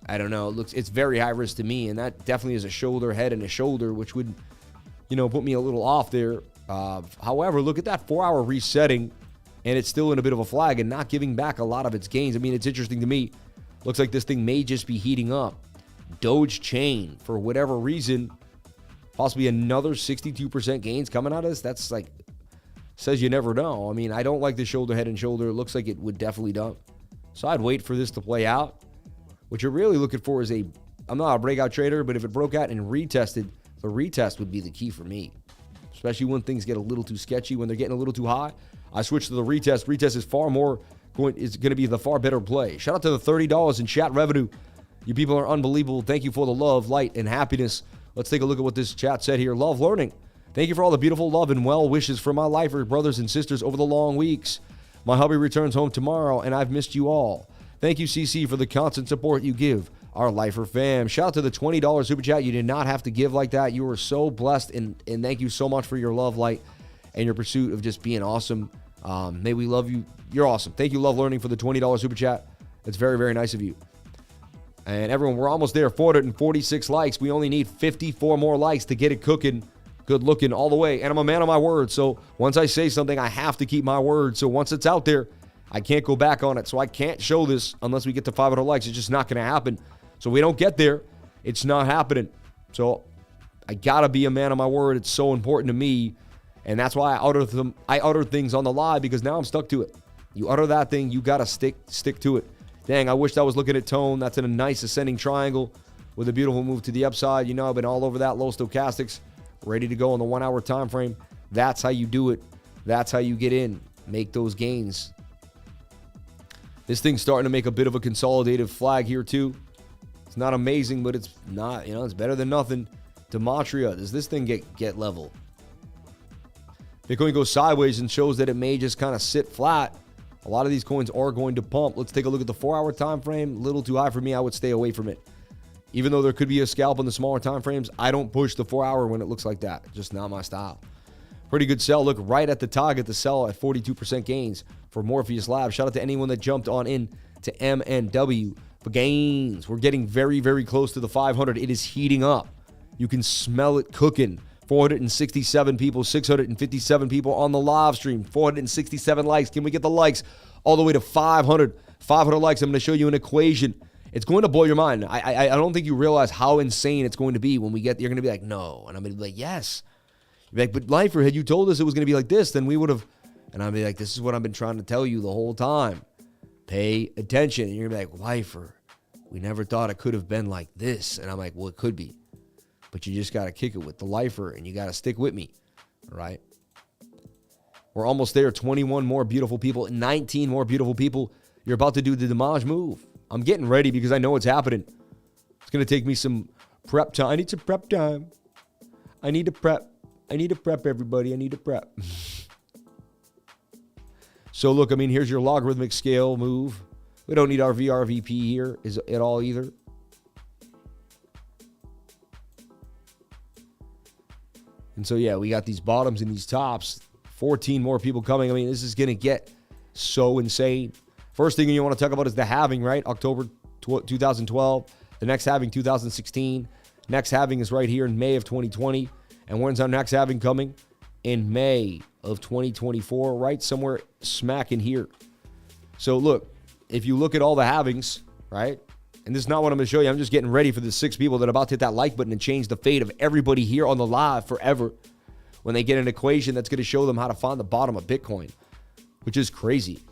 I don't know. It's very high risk to me, and that definitely is a shoulder, head, and a shoulder, which would, put me a little off there. However, look at that 4-hour resetting, and it's still in a bit of a flag and not giving back a lot of its gains. I mean, it's interesting to me. Looks like this thing may just be heating up. Doge Chain, for whatever reason, possibly another 62% gains coming out of this. That's like, says you never know. I mean, I don't like the shoulder, head, and shoulder. It looks like it would definitely dump. So I'd wait for this to play out. What you're really looking for is I'm not a breakout trader, but if it broke out and retested, the retest would be the key for me. Especially when things get a little too sketchy, when they're getting a little too high. I switch to the retest. Retest is going to be the far better play. Shout out to the $30 in chat revenue. You people are unbelievable. Thank you for the love, light, and happiness. Let's take a look at what this chat said here. Love learning. Thank you for all the beautiful love and well wishes for my lifer brothers and sisters over the long weeks. My hubby returns home tomorrow, and I've missed you all. Thank you, CC, for the constant support you give our lifer fam. Shout out to the $20 super chat. You did not have to give like that. You were so blessed, and thank you so much for your love, light, and your pursuit of just being awesome. May we love you. You're awesome. Thank you, Love Learning, for the $20 super chat. It's very, very nice of you. And everyone, we're almost there. 446 likes. We only need 54 more likes to get it cooking, good looking all the way. And I'm a man of my word. So once I say something, I have to keep my word. So once it's out there, I can't go back on it. So I can't show this unless we get to 500 likes. It's just not going to happen. So we don't get there. It's not happening. So I got to be a man of my word. It's so important to me. And that's why I utter things on the live, because now I'm stuck to it. You utter that thing, you got to stick to it. Dang, I wish I was looking at tone. That's in a nice ascending triangle with a beautiful move to the upside. You know, I've been all over that. Low stochastics, ready to go on the 1 hour time frame. That's how you do it. That's how you get in. Make those gains. This thing's starting to make a bit of a consolidative flag here too. It's not amazing, but it's not, it's better than nothing. Gematria, does this thing get level? Bitcoin goes sideways and shows that it may just kind of sit flat. A lot of these coins are going to pump. Let's take a look at the 4 hour time frame. A little too high for me. I would stay away from it. Even though there could be a scalp in the smaller time frames, I don't push the 4 hour when it looks like that. Just not my style. Pretty good sell. Look right at the target to sell at 42% gains for Morpheus Labs. Shout out to anyone that jumped on in to MNW for gains. We're getting very, very close to the 500. It is heating up. You can smell it cooking. 467 people, 657 people on the live stream, 467 likes. Can we get the likes all the way to 500? 500 likes. I'm going to show you an equation. It's going to blow your mind. I don't think you realize how insane it's going to be when we get. You're going to be like, no, and I'm going to be like, yes. You're like, but Lifer, had you told us it was going to be like this, then we would have. And I'll be like, this is what I've been trying to tell you the whole time. Pay attention. And you're going to be like, Lifer, we never thought it could have been like this. And I'm like, well, it could be. But you just got to kick it with the lifer, and you got to stick with me, all right? We're almost there. 21 more beautiful people, 19 more beautiful people. You're about to do the Damage move. I'm getting ready because I know it's happening. It's going to take me some prep time. I need some prep time. I need to prep. Everybody. I need to prep. So, look, I mean, here's your logarithmic scale move. We don't need our VRVP here at all either. And so, yeah, we got these bottoms and these tops. 14 more people coming. I mean, this is going to get so insane. First thing you want to talk about is the halving, right? October 2012. The next halving, 2016. Next halving is right here in May of 2020. And when's our next halving coming? In May of 2024, right? Somewhere smack in here. So, look, if you look at all the halvings, right? And this is not what I'm going to show you. I'm just getting ready for the 6 people that are about to hit that like button and change the fate of everybody here on the live forever when they get an equation that's going to show them how to find the bottom of Bitcoin, which is crazy.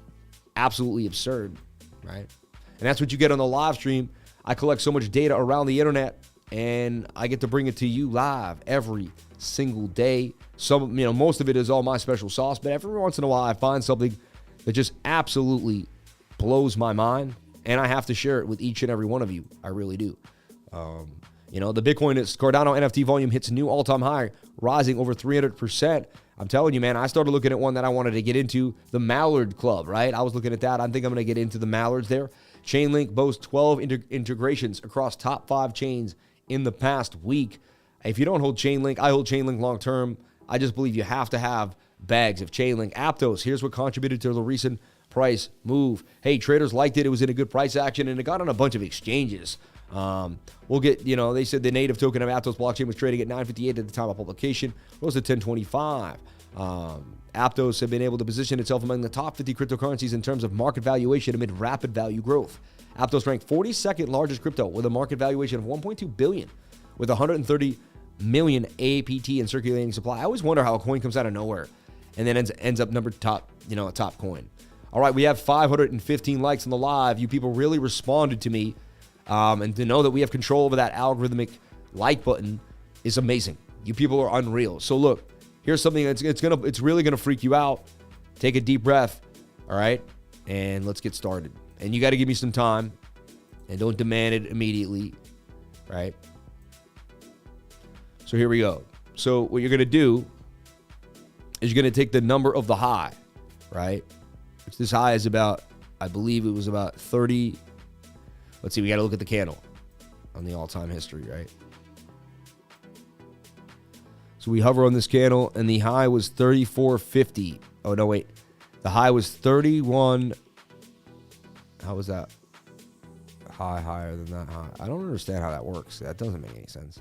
Absolutely absurd, right? And that's what you get on the live stream. I collect so much data around the internet, and I get to bring it to you live every single day. Some, most of it is all my special sauce, but every once in a while I find something that just absolutely blows my mind. And I have to share it with each and every one of you. I really do. The Bitcoin Cardano NFT volume hits new all-time high, rising over 300%. I'm telling you, man, I started looking at one that I wanted to get into, the Mallard Club, right? I was looking at that. I think I'm going to get into the Mallards there. Chainlink boasts 12 integrations across top 5 chains in the past week. If you don't hold Chainlink, I hold Chainlink long-term. I just believe you have to have bags of Chainlink. Aptos, here's what contributed to the recent price move. Hey, traders liked it. It was in a good price action, and it got on a bunch of exchanges. We'll get, they said the native token of Aptos blockchain was trading at $9.58 at the time of publication. Rose to $10.25. Aptos have been able to position itself among the top 50 cryptocurrencies in terms of market valuation amid rapid value growth. Aptos ranked 42nd largest crypto with a market valuation of $1.2 billion, with 130 million APT in circulating supply. I always wonder how a coin comes out of nowhere and then ends up number top, a top coin. All right, we have 515 likes on the live. You people really responded to me. And to know that we have control over that algorithmic like button is amazing. You people are unreal. So look, here's something that's it's really gonna freak you out. Take a deep breath, all right? And let's get started. And you got to give me some time, and don't demand it immediately, right? So here we go. So what you're going to do is you're going to take the number of the high, right? Which this high is about, I believe it was about 30. Let's see, we got to look at the candle on the all-time history, right? So we hover on this candle, and the high was 34.50. Oh, no, wait. The high was 31. How was that? Higher than that high. I don't understand how that works. That doesn't make any sense.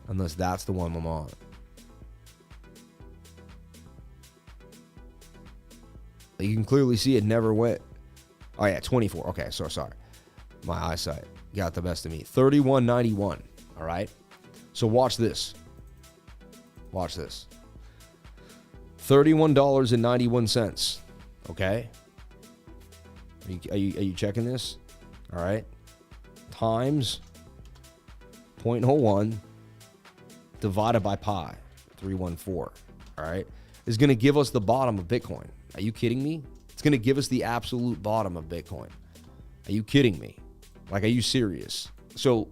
Unless that's the one I'm on. You can clearly see it never went. Oh, yeah, 24. Okay, so sorry. My eyesight got the best of me. 31.91. All right? So watch this. Watch this. $31.91. Okay? Are you checking this? All right? Times 0.01 divided by pi, 314. All right? Is going to give us the bottom of Bitcoin. Are you kidding me? It's going to give us the absolute bottom of Bitcoin. Are you kidding me? Like, are you serious? So,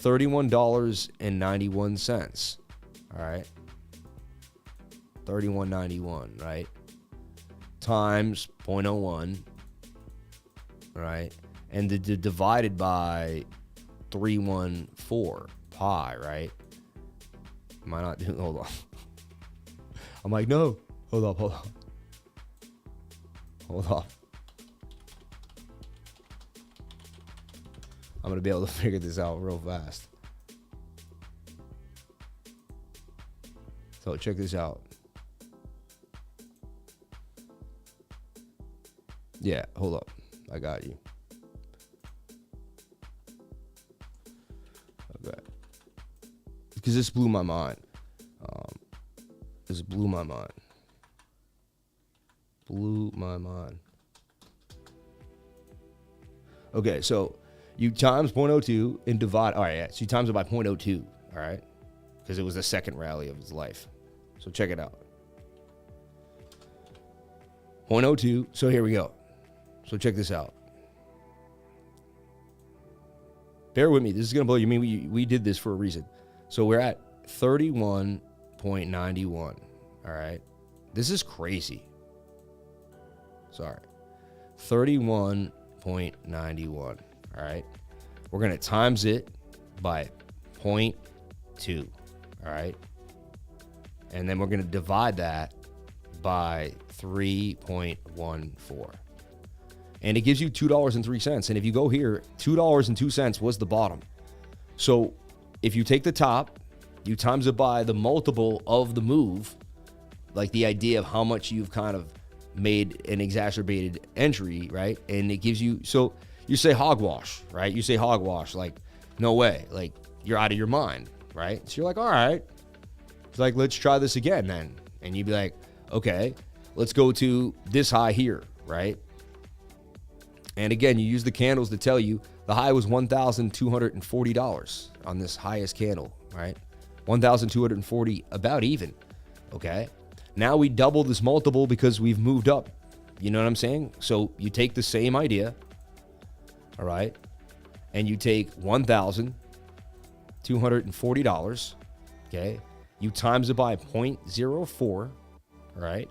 $31.91. All right? $31.91, right? Times 0.01, right? And divided by 314 pi, right? Am I not doing? Hold on. I'm like, no. Hold up. I'm going to be able to figure this out real fast. So check this out. Yeah, hold up. I got you. Okay. Because this blew my mind. This blew my mind. Blew my mind. Okay, so you times 0.02 and divide. All right, yeah. So you times it by 0.02. All right, because it was the second rally of his life. So check it out. 0.02. So here we go. So check this out. Bear with me. This is going to blow you. I mean, we did this for a reason. So we're at 31.91. All right. This is crazy. Sorry. 31.91. All right. We're going to times it by 0.2. All right. And then we're going to divide that by 3.14. And it gives you $2.03. And if you go here, $2.02 was the bottom. So if you take the top, you times it by the multiple of the move, like the idea of how much you've kind of made an exacerbated entry, right? And it gives you, so you say hogwash, right? You say hogwash, like, no way. Like, you're out of your mind, right? So you're like, all right. It's like, let's try this again then. And you'd be like, okay, let's go to this high here, right? And again, you use the candles to tell you the high was $1,240 on this highest candle, right? 1,240, about even, okay? Now we double this multiple because we've moved up. You know what I'm saying? So you take the same idea, all right? And you take $1,240, okay? You times it by 0.04, right?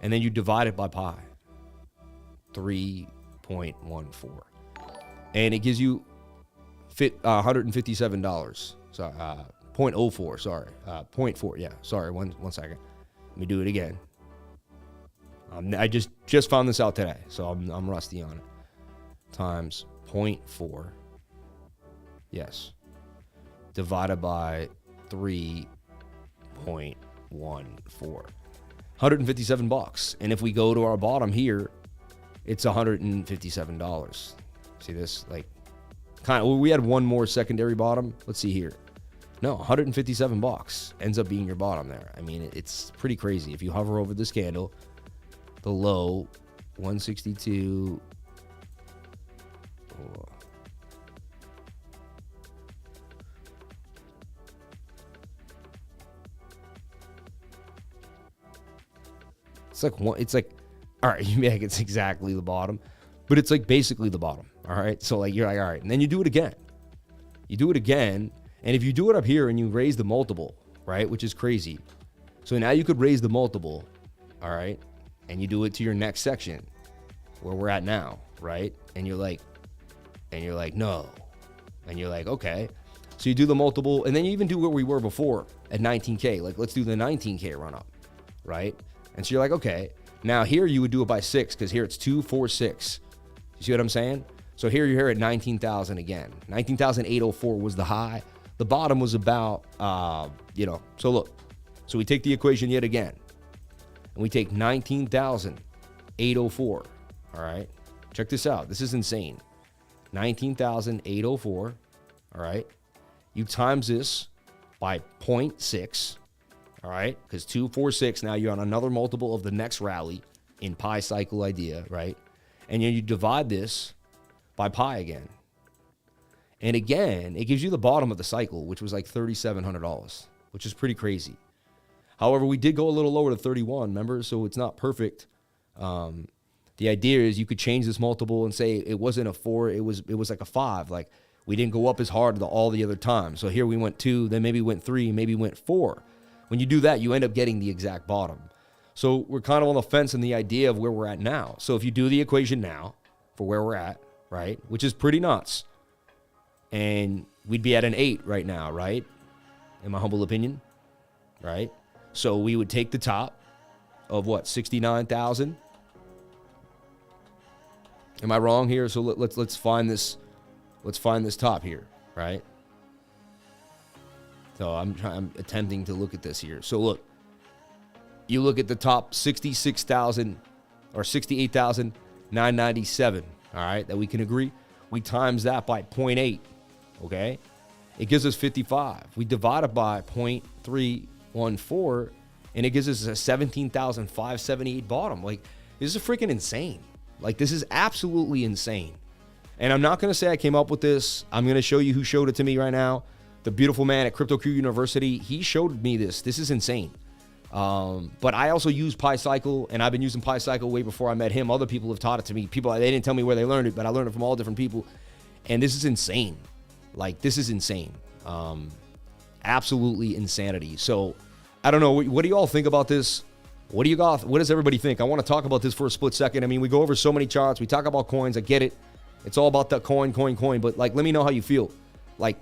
And then you divide it by pi, 3.14. And it gives you $157. So 0.04, sorry. 0.4, yeah. Sorry, one second. Let me do it again. I just found this out today, so I'm rusty on it. Times 0.4. Yes. Divided by 3.14. $157. And if we go to our bottom here, it's $157. See this? Like, kind of, we had one more secondary bottom. Let's see here. No, $157 ends up being your bottom there. I mean, it's pretty crazy. If you hover over this candle, the low, 162. Oh. It's like, all right, you make it's exactly the bottom, but it's like basically the bottom. All right. So like, you're like, all right. And then you do it again. You do it again. And if you do it up here and you raise the multiple, right? Which is crazy. So now you could raise the multiple, all right? And you do it to your next section where we're at now, right? And you're like, no. And you're like, okay. So you do the multiple, and then you even do where we were before at 19K. Like, let's do the 19K run up, right? And so you're like, okay. Now here you would do it by 6, because here it's 2, 4, 6. You see what I'm saying? So here you're here at 19,000 again. 19,804 was the high. The bottom was about, so look. So we take the equation yet again. And we take 19,804. All right? Check this out. This is insane. 19,804. All right? You times this by 0.6. All right? Because 2, 4, 6. Now you're on another multiple of the next rally in pi cycle idea, right? And then you divide this by pi again. And again, it gives you the bottom of the cycle, which was like $3,700, which is pretty crazy. However, we did go a little lower to 31, remember? So it's not perfect. The idea is you could change this multiple and say it wasn't a 4, it was like a 5. Like, we didn't go up as hard all the other times. So here we went 2, then maybe went 3, maybe went 4. When you do that, you end up getting the exact bottom. So we're kind of on the fence in the idea of where we're at now. So if you do the equation now for where we're at, right, which is pretty nuts, and we'd be at an 8 right now, right, in my humble opinion, right? So we would take the top of what, 69,000? Am I wrong here? So let's find this. Let's find this top here, right? So I'm attempting to look at this here. So look, you look at the top 66,000 or 68,997. All right, that we can agree. We times that by 0.8. Okay, it gives us 55. We divide it by 0.314, and it gives us a 17,578 bottom. Like, this is freaking insane. Like, this is absolutely insane. And I'm not going to say I came up with this. I'm going to show you who showed it to me right now. The beautiful man at CryptoQ University. He showed me this. This is insane. But I also use PiCycle, and I've been using PiCycle way before I met him. Other people have taught it to me. They didn't tell me where they learned it, but I learned it from all different people. And this is insane. Like, this is insane. Absolutely insanity. So, I don't know. What do you all think about this? What do you got? What does everybody think? I want to talk about this for a split second. I mean, we go over so many charts. We talk about coins. I get it. It's all about the coin. But, like, let me know how you feel. Like,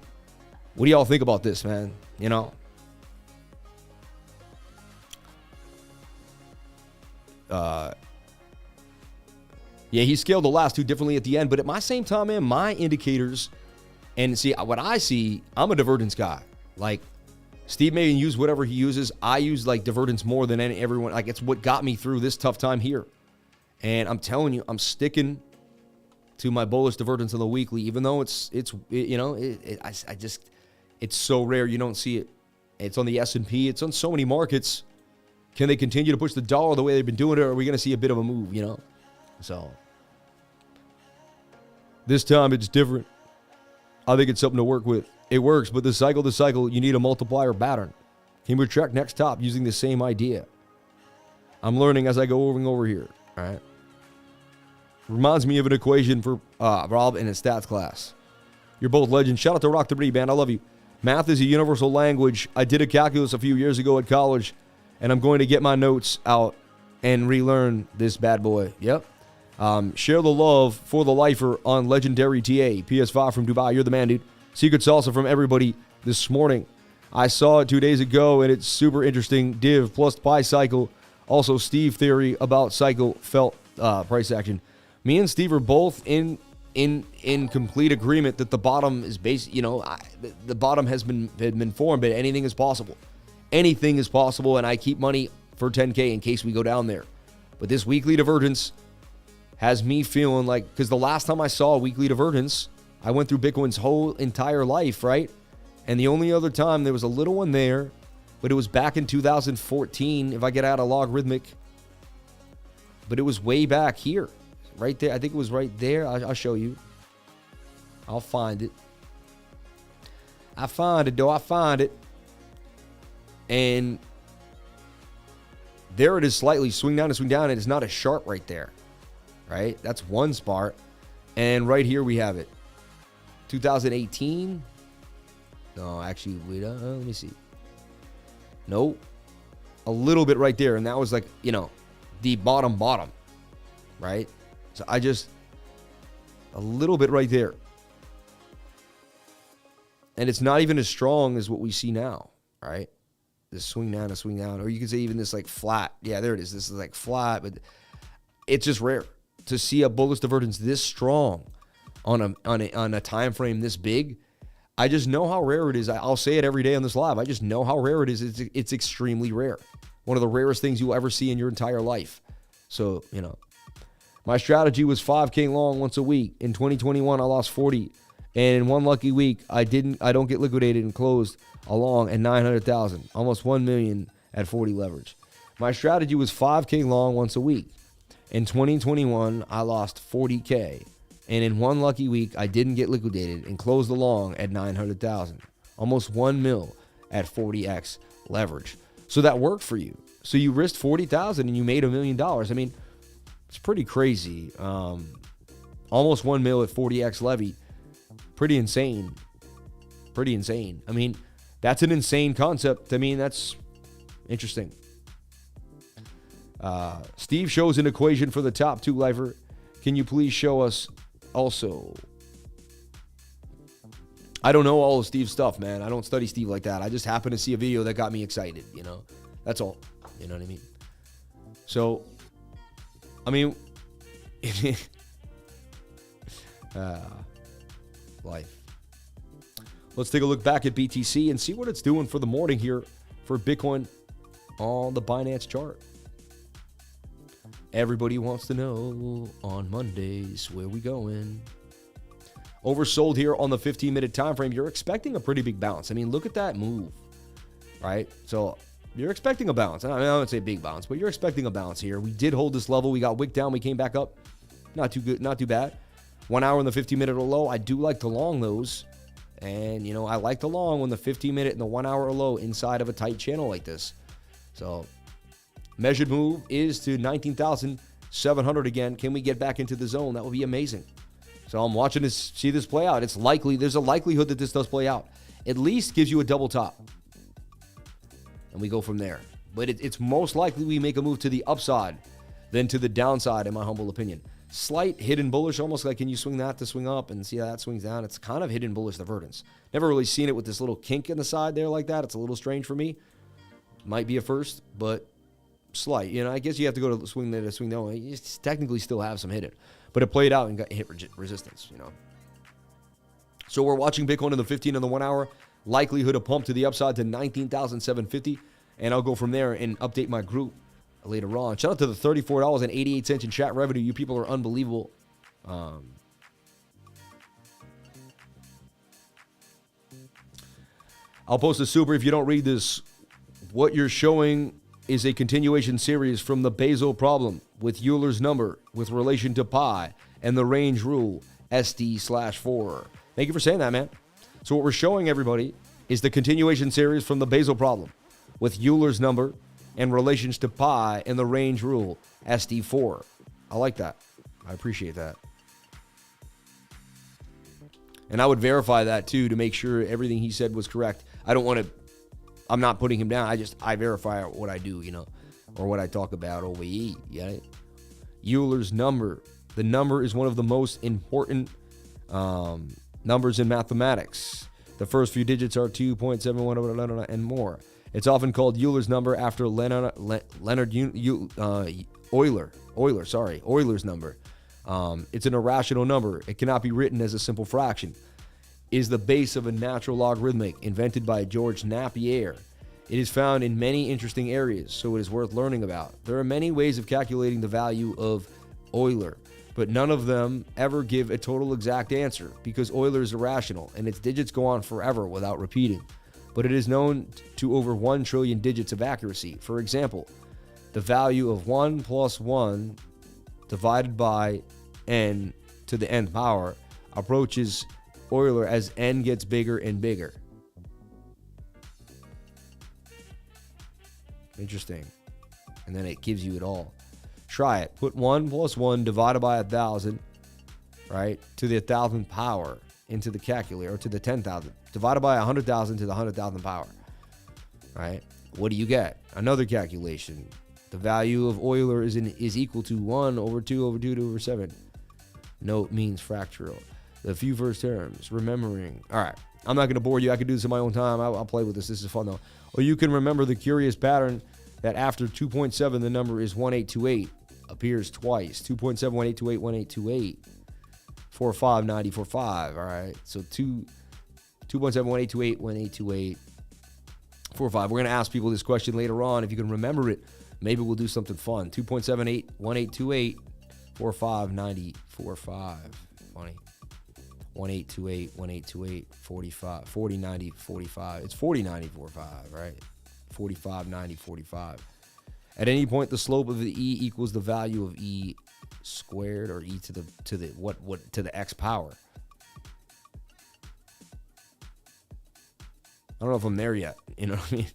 what do y'all think about this, man? You know? Yeah, he scaled the last two differently at the end. But at my same time, man, my indicators, and see, what I see, I'm a divergence guy. Like, Steve may use whatever he uses. I use, like, divergence more than everyone. Like, it's what got me through this tough time here. And I'm telling you, I'm sticking to my bullish divergence on the weekly, even though it's so rare you don't see it. It's on the S&P. It's on so many markets. Can they continue to push the dollar the way they've been doing it, or are we going to see a bit of a move, you know? So, this time it's different. I think it's something to work with. It works, but the cycle, you need a multiplier pattern. Can we check next top using the same idea? I'm learning as I go over here, all right? Reminds me of an equation for Rob in his stats class. You're both legends. Shout out to Rock the Bree, man. I love you. Math is a universal language. I did a calculus a few years ago at college, and I'm going to get my notes out and relearn this bad boy. Yep. Share the love for the lifer on Legendary TA. PS5 from Dubai. You're the man, dude. Secret salsa from everybody this morning. I saw it 2 days ago, and it's super interesting. Div plus PiCycle. Also, Steve theory about cycle felt price action. Me and Steve are both in complete agreement that the bottom is the bottom has been formed, but anything is possible. Anything is possible, and I keep money for 10K in case we go down there. But this weekly divergence has me feeling like, because the last time I saw a weekly divergence, I went through Bitcoin's whole entire life, right? And the only other time there was a little one there, but it was back in 2014, if I get out of logarithmic. But it was way back here. Right there. I think it was right there. I'll show you. I'll find it. I find it. And there it is, slightly swing down, and it's not as sharp right there. Right? That's one spot. And right here we have it. 2018. No, actually, let me see. Nope. A little bit right there. And that was like, the bottom, right? So a little bit right there. And it's not even as strong as what we see now, right? This swing down, or you can say even this like flat. Yeah, there it is. This is like flat, but it's just rare to see a bullish divergence this strong on a time frame this big. I just know how rare it is. I'll say it every day on this live. I just know how rare it is. It's extremely rare. One of the rarest things you'll ever see in your entire life. So, my strategy was 5K long once a week. In 2021, I lost 40. And in one lucky week, I don't get liquidated and closed along at 900,000, almost 1 million at 40 leverage. My strategy was 5K long once a week. In 2021, I lost 40K. And in one lucky week, I didn't get liquidated and closed along at 900,000, almost 1 mil at 40x leverage. So that worked for you. So you risked 40,000 and you made $1 million. I mean, it's pretty crazy. Almost 1 mil at 40x levy. Pretty insane. I mean, that's an insane concept. I mean, that's interesting. Steve shows an equation for the top 2 lifer. Can you please show us also? I don't know all of Steve's stuff, man. I don't study Steve like that. I just happened to see a video that got me excited, That's all. You know what I mean? So, I mean, life. Let's take a look back at BTC and see what it's doing for the morning here for Bitcoin on the Binance chart. Everybody wants to know on Mondays where we going. Oversold here on the 15-minute time frame. You're expecting a pretty big bounce. I mean, look at that move, right? So you're expecting a bounce. I don't say big bounce, but you're expecting a bounce here. We did hold this level. We got wicked down. We came back up. Not too good. Not too bad. 1 hour and the 15-minute or low. I do like to long those. And, I like to long when the 15-minute and the 1 hour or low inside of a tight channel like this. So measured move is to 19,700 again. Can we get back into the zone? That would be amazing. So I'm watching this, see this play out. It's likely, there's a likelihood that this does play out. At least gives you a double top. And we go from there. But it's most likely we make a move to the upside than to the downside, in my humble opinion. Slight hidden bullish, almost like, can you swing that to swing up and see how that swings down? It's kind of hidden bullish divergence. Never really seen it with this little kink in the side there like that. It's a little strange for me. Might be a first, but slight. I guess you have to go to swing there to swing down. You technically still have some hidden. But it played out and got hit resistance, So we're watching Bitcoin in the 15 and the 1 hour. Likelihood of pump to the upside to 19,750. And I'll go from there and update my group later on. Shout out to the $34.88 in chat revenue. You people are unbelievable. I'll post a super if you don't read this. What you're showing is a continuation series from the Basel problem with Euler's number with relation to pi and the range rule SD/4. Thank you for saying that, man. So what we're showing everybody is the continuation series from the Basel problem with Euler's number and relations to pi and the range rule SD4. I like that. I appreciate that. And I would verify that too to make sure everything he said was correct. I'm not putting him down. I verify what I do, or what I talk about over here. Yeah. Euler's number. The number is one of the most important numbers in mathematics. The first few digits are 2.71 and more. It's often called Euler's number after Euler's number. It's an irrational number. It cannot be written as a simple fraction. Is the base of a natural logarithmic invented by George Napier. It is found in many interesting areas, so it is worth learning about. There are many ways of calculating the value of Euler, but none of them ever give a total exact answer because Euler is irrational and its digits go on forever without repeating. But it is known to over 1 trillion digits of accuracy. For example, the value of 1 plus 1 divided by n to the nth power approaches Euler as n gets bigger and bigger. Interesting. And then it gives you it all. Try it. Put 1 plus 1 divided by 1,000, right, to the 1,000th power into the calculator, or to the 10,000. Divided by 100,000 to the 100,000th power, right? what do you get? Another calculation. The value of Euler is equal to 1 over 2 over 2 over 7. Note means fractional. The few first terms, remembering. All right, I'm not going to bore you. I can do this in my own time. I'll play with this. This is fun, though. Or you can remember the curious pattern that after 2.7, the number is 1828. Appears twice. 2.7, 1828, 1828. 45, 90, 45. All right, so 2.7, 1828, 1828. 45. We're going to ask people this question later on. If you can remember it, maybe we'll do something fun. 2.78, 1828, 45, 90, 45. Funny. 1828, 1828, 45, 40, 90, 45. It's 40, 90, 45, right? 45, 90, 45. At any point, the slope of the E equals the value of E squared, or E to the X power. I don't know if I'm there yet. You know what I mean?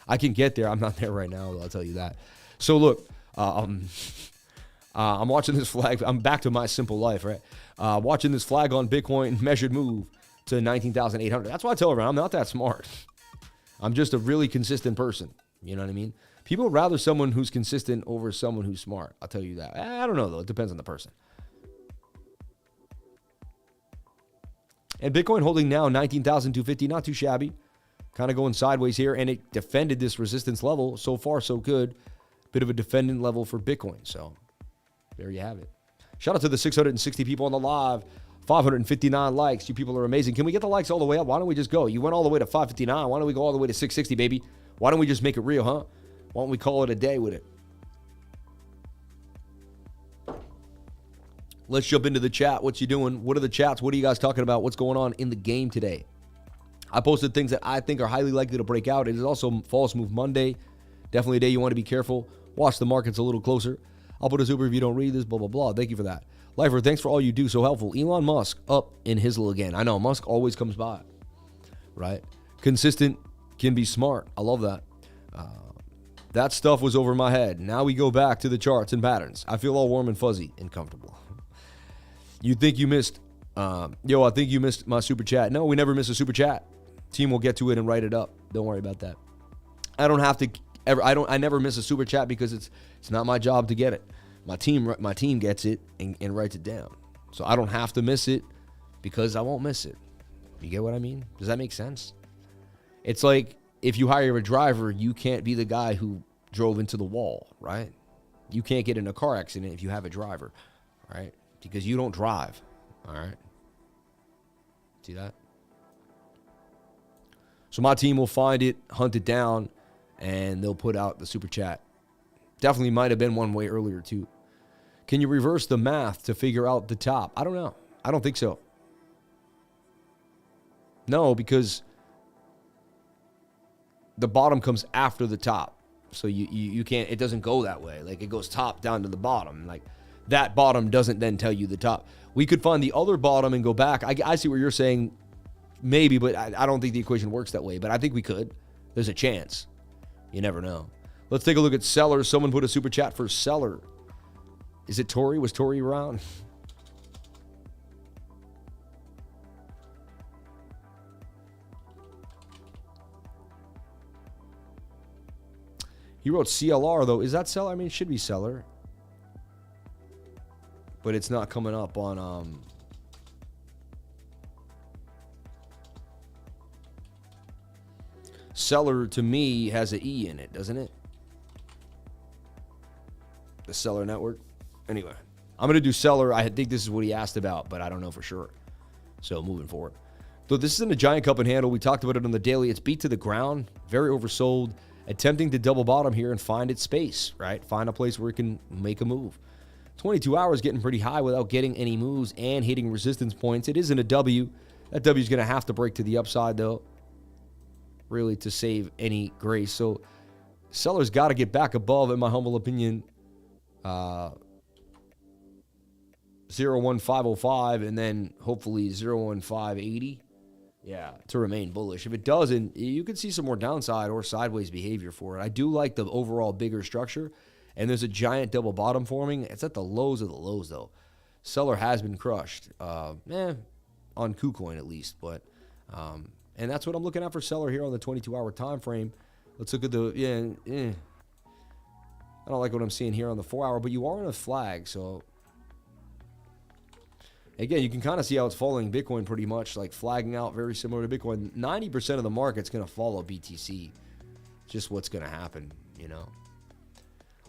I can get there. I'm not there right now, I'll tell you that. So look, I'm watching this flag. I'm back to my simple life, right? Watching this flag on Bitcoin measured move to 19,800. That's why I tell everyone I'm not that smart. I'm just a really consistent person. You know what I mean? People would rather someone who's consistent over someone who's smart. I'll tell you that. I don't know, though. It depends on the person. And Bitcoin holding now 19,250. Not too shabby. Kind of going sideways here. And it defended this resistance level. So far, so good. Bit of a defendant level for Bitcoin. So there you have it. Shout out to the 660 people on the live. 559 likes. You people are amazing. Can we get the likes all the way up? Why don't we just go? You went all the way to 559. Why don't we go all the way to 660, baby? Why don't we just make it real, huh? Why don't we call it a day with it? Let's jump into the chat. What you doing? What are the chats? What are you guys talking about? What's going on in the game today? I posted things that I think are highly likely to break out. It is also False Move Monday. Definitely a day you want to be careful. Watch the markets a little closer. I'll put a super if you don't read this, blah, blah, blah. Thank you for that. Lifer, thanks for all you do. So helpful. Elon Musk up in Hizzle again. I know, Musk always comes by, right? Consistent can be smart. I love that. That stuff was over my head. Now we go back to the charts and patterns. I feel all warm and fuzzy and comfortable. You think you missed, I think you missed my super chat. No, we never miss a super chat. Team will get to it and write it up. Don't worry about that. I don't have to ever, I never miss a super chat because it's not my job to get it. My team gets it and writes it down. So I don't have to miss it because I won't miss it. You get what I mean? Does that make sense? It's like if you hire a driver, you can't be the guy who drove into the wall, right? You can't get in a car accident if you have a driver, right? Because you don't drive, all right? See that? So my team will find it, hunt it down, and they'll put out the super chat. Definitely might have been one way earlier, too. Can you reverse the math to figure out the top? I don't know. I don't think so. No, because the bottom comes after the top. So you can't, it doesn't go that way. Like it goes top down to the bottom. Like that bottom doesn't then tell you the top. We could find the other bottom and go back. I see what you're saying. Maybe, but I don't think the equation works that way. But I think we could. There's a chance. You never know. Let's take a look at CELR. Someone put a super chat for CELR. Is it Tory? Was Tory around? He wrote CLR, though. Is that CELR? I mean, it should be CELR. But it's not coming up on... CELR, to me, has an E in it, doesn't it? The CELR network. Anyway, I'm going to do CELR. I think this is what he asked about, but I don't know for sure. So, moving forward. So, this isn't a giant cup and handle. We talked about it on the daily. It's beat to the ground. Very oversold. Attempting to double bottom here and find its space, right? Find a place where it can make a move. 22 hours getting pretty high without getting any moves and hitting resistance points. It isn't a W. That W is going to have to break to the upside, though, really, to save any grace. So, sellers got to get back above, in my humble opinion, 01505 and then hopefully 01580. Yeah, to remain bullish. If it doesn't, you could see some more downside or sideways behavior for it. I do like the overall bigger structure, and there's a giant double bottom forming. It's at the lows of the lows, though. Seller has been crushed, on KuCoin at least, but and that's what I'm looking at for Seller here on the 22-hour time frame. Let's look at the, I don't like what I'm seeing here on the 4 hour, but you are on a flag. So again, you can kind of see how it's following Bitcoin pretty much, like flagging out very similar to Bitcoin. 90% of the market's going to follow BTC. Just what's going to happen, you know.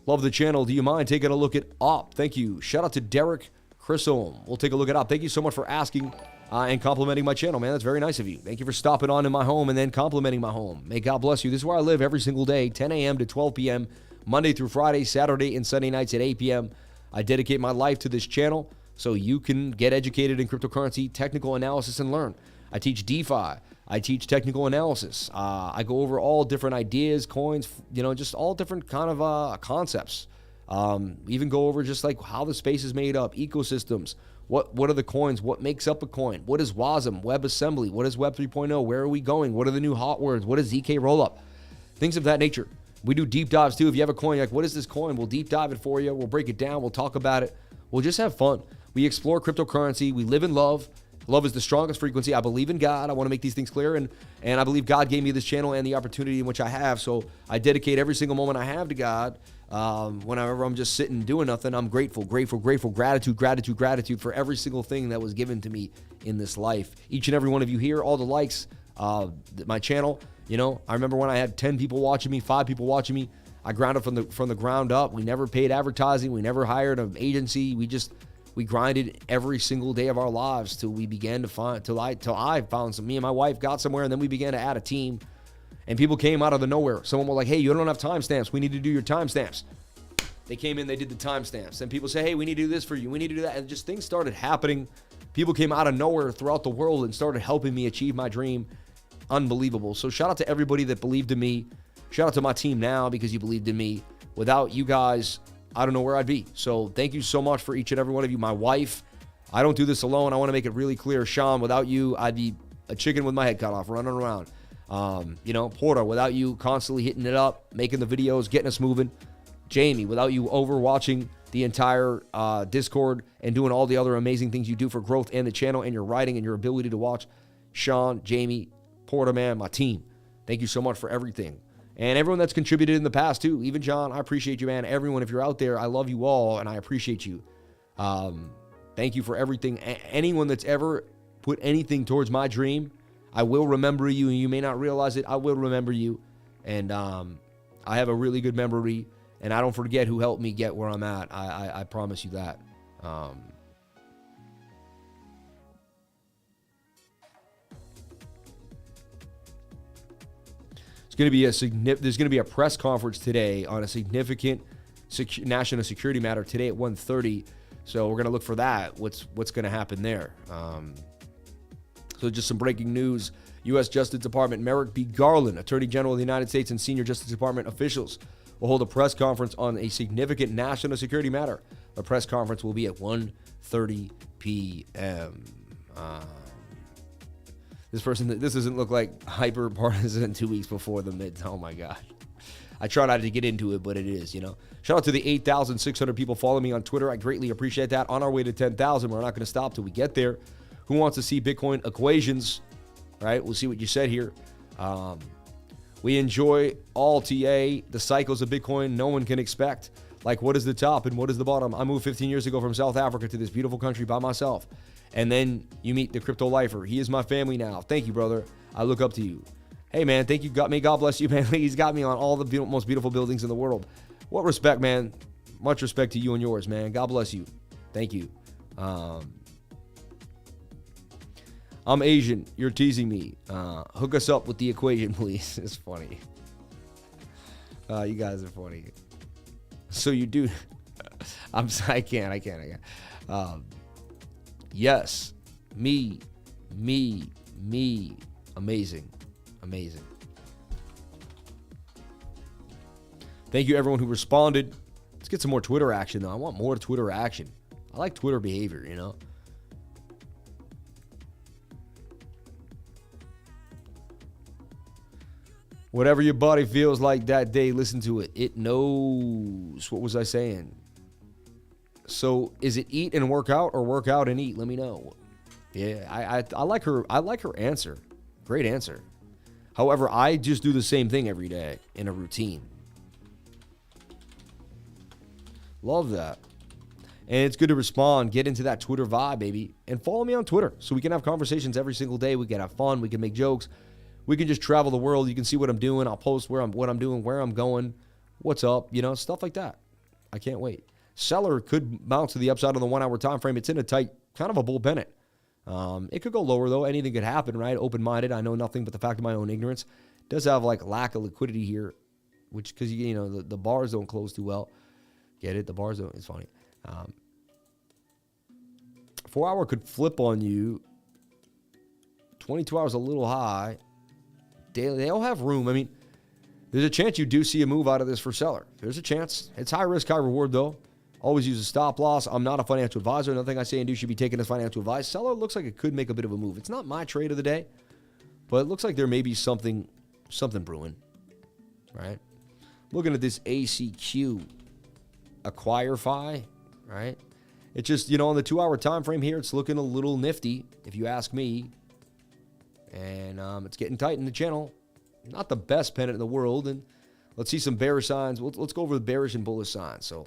Love the channel. Do you mind taking a look at OP? Thank you. Shout out to Derek Chisholm. We'll take a look at OP. Thank you so much for asking and complimenting my channel, man. That's very nice of you. Thank you for stopping on in my home and then complimenting my home. May God bless you. This is where I live every single day, 10 a.m. to 12 p.m., Monday through Friday, Saturday, and Sunday nights at 8 p.m. I dedicate my life to this channel so you can get educated in cryptocurrency, technical analysis, and learn. I teach DeFi. I teach technical analysis. I go over all different ideas, coins, you know, just all different kind of concepts. Even go over just like how the space is made up, ecosystems. What are the coins? What makes up a coin? What is WASM, WebAssembly? What is Web 3.0? Where are we going? What are the new hot words? What is ZK rollup? Things of that nature. We do deep dives too. If you have a coin, like, what is this coin? We'll deep dive it for you. We'll break it down. We'll talk about it. We'll just have fun. We explore cryptocurrency. We live in love. Love is the strongest frequency. I believe in God. I want to make these things clear. And I believe God gave me this channel and the opportunity in which I have. So I dedicate every single moment I have to God. Whenever I'm just sitting doing nothing, I'm grateful. Gratitude for every single thing that was given to me in this life. Each and every one of you here, all the likes, my channel. You know, I remember when I had 10 people watching me, 5 people watching me. I grounded from the ground up. We never paid advertising. We never hired an agency. We grinded every single day of our lives till we began to find, till I found some, me and my wife got somewhere, and then we began to add a team, and people came out of the nowhere. Someone was like, hey, you don't have timestamps. We need to do your timestamps. They came in, they did the timestamps. And people say, hey, we need to do this for you. We need to do that. And just things started happening. People came out of nowhere throughout the world and started helping me achieve my dream. Unbelievable. So shout out to everybody that believed in me. Shout out to my team now because you believed in me. Without you guys, I don't know where I'd be. So thank you so much for each and every one of you. My wife, I don't do this alone. I want to make it really clear. Sean, without you, I'd be a chicken with my head cut off, running around. You know, Porter, without you constantly hitting it up, making the videos, getting us moving. Jamie, without you overwatching the entire Discord and doing all the other amazing things you do for growth and the channel and your writing and your ability to watch. Sean, Jamie, Porter, man, my team. Thank you so much for everything. And everyone that's contributed in the past, too. Even John, I appreciate you, man. Everyone, if you're out there, I love you all, and I appreciate you. Thank you for everything. Anyone that's ever put anything towards my dream, I will remember you, and you may not realize it. I will remember you. And I have a really good memory, and I don't forget who helped me get where I'm at. I promise you that. There's going to be a press conference today on a significant national security matter today at 1:30. So we're going to look for that. What's going to happen there? So just some breaking news. U.S. Justice Department Merrick B. Garland, Attorney General of the United States, and senior Justice Department officials will hold a press conference on a significant national security matter. The press conference will be at 1:30 p.m. This doesn't look like hyper partisan 2 weeks before the mid. Oh my God. I try not to get into it, but it is, you know. Shout out to the 8,600 people following me on Twitter. I greatly appreciate that. On our way to 10,000. We're not going to stop till we get there. Who wants to see Bitcoin equations? All right, we'll see what you said here. We enjoy all TA, the cycles of Bitcoin no one can expect. Like, what is the top and what is the bottom? I moved 15 years ago from South Africa to this beautiful country by myself. And then you meet the crypto lifer. He is my family now. Thank you, brother. I look up to you. Hey, man, thank you. May God bless you, man. He's got me on all the most beautiful buildings in the world. What respect, man. Much respect to you and yours, man. God bless you. Thank you. I'm Asian. You're teasing me. Hook us up with the equation, please. It's funny. You guys are funny. So you do. I can't. Yes. Me. Amazing. Thank you, everyone who responded. Let's get some more Twitter action, though. I want more Twitter action. I like Twitter behavior, you know? Whatever your body feels like that day, listen to it. It knows. What was I saying? So is it eat and work out or work out and eat? Let me know. Yeah, I like her. I like her answer. Great answer. However, I just do the same thing every day in a routine. Love that. And it's good to respond, get into that Twitter vibe, baby. And follow me on Twitter so we can have conversations every single day. We can have fun. We can make jokes. We can just travel the world. You can see what I'm doing. I'll post what I'm doing, where I'm going, what's up, stuff like that. I can't wait. CELR could bounce to the upside on the 1 hour time frame. It's in a tight, kind of a bull pennant. It could go lower, though. Anything could happen, right? Open-minded. I know nothing but the fact of my own ignorance. It does have, lack of liquidity here, which, because, the bars don't close too well. Get it? The bars don't. It's funny. 4 hour could flip on you. 22 hours a little high. Daily, they all have room. I mean, there's a chance you do see a move out of this for CELR. There's a chance. It's high risk, high reward, though. Always use a stop loss. I'm not a financial advisor. Nothing I say and do should be taken as financial advice. CELR looks like it could make a bit of a move. It's not my trade of the day, but it looks like there may be something brewing, right? Looking at this ACQ acquire FI, right? It's just, on the 2 hour time frame here, it's looking a little nifty, if you ask me. And it's getting tight in the channel. Not the best pennant in the world. And let's see some bearish signs. Let's go over the bearish and bullish signs. So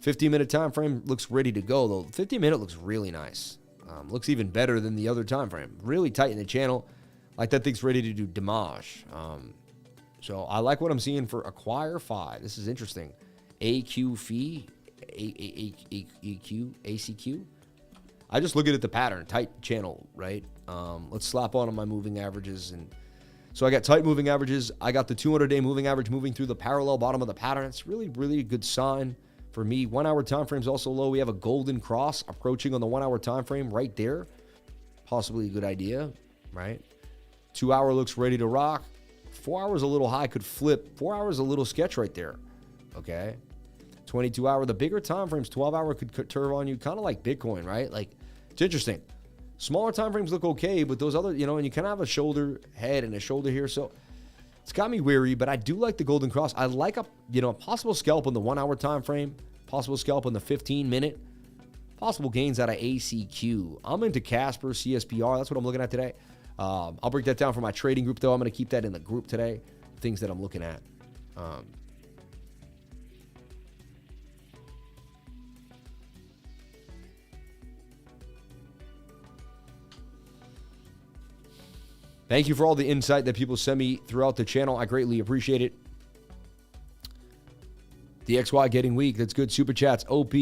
15-minute time frame looks ready to go, though. 15-minute looks really nice. Looks even better than the other time frame. Really tight in the channel. Like that thing's ready to do damage. So I like what I'm seeing for acquire FI. This is interesting. AQ fee. ACQ. I just look at the pattern, tight channel, right? Let's slap on my moving averages. And so I got tight moving averages. I got the 200-day moving average moving through the parallel bottom of the pattern. It's really, really a good sign for me. 1 hour time frame is also low. We have a golden cross approaching on the 1 hour time frame right there. Possibly a good idea, right? 2 hour looks ready to rock. 4 hours a little high, could flip. 4 hours a little sketch right there, okay? 22 hour, the bigger time frames, 12 hour could turn on you, kind of like Bitcoin, right? It's interesting. Smaller time frames look okay, but those other, and you kind of have a shoulder head and a shoulder here. So it's got me weary, but I do like the golden cross. I like a possible scalp on the 1 hour time frame, possible scalp on the 15-minute, possible gains out of ACQ. I'm into Casper, CSPR. That's what I'm looking at today. I'll break that down for my trading group, though. I'm going to keep that in the group today, things that I'm looking at. Thank you for all the insight that people send me throughout the channel. I greatly appreciate it. The XY getting weak. That's good. Super chats. OP.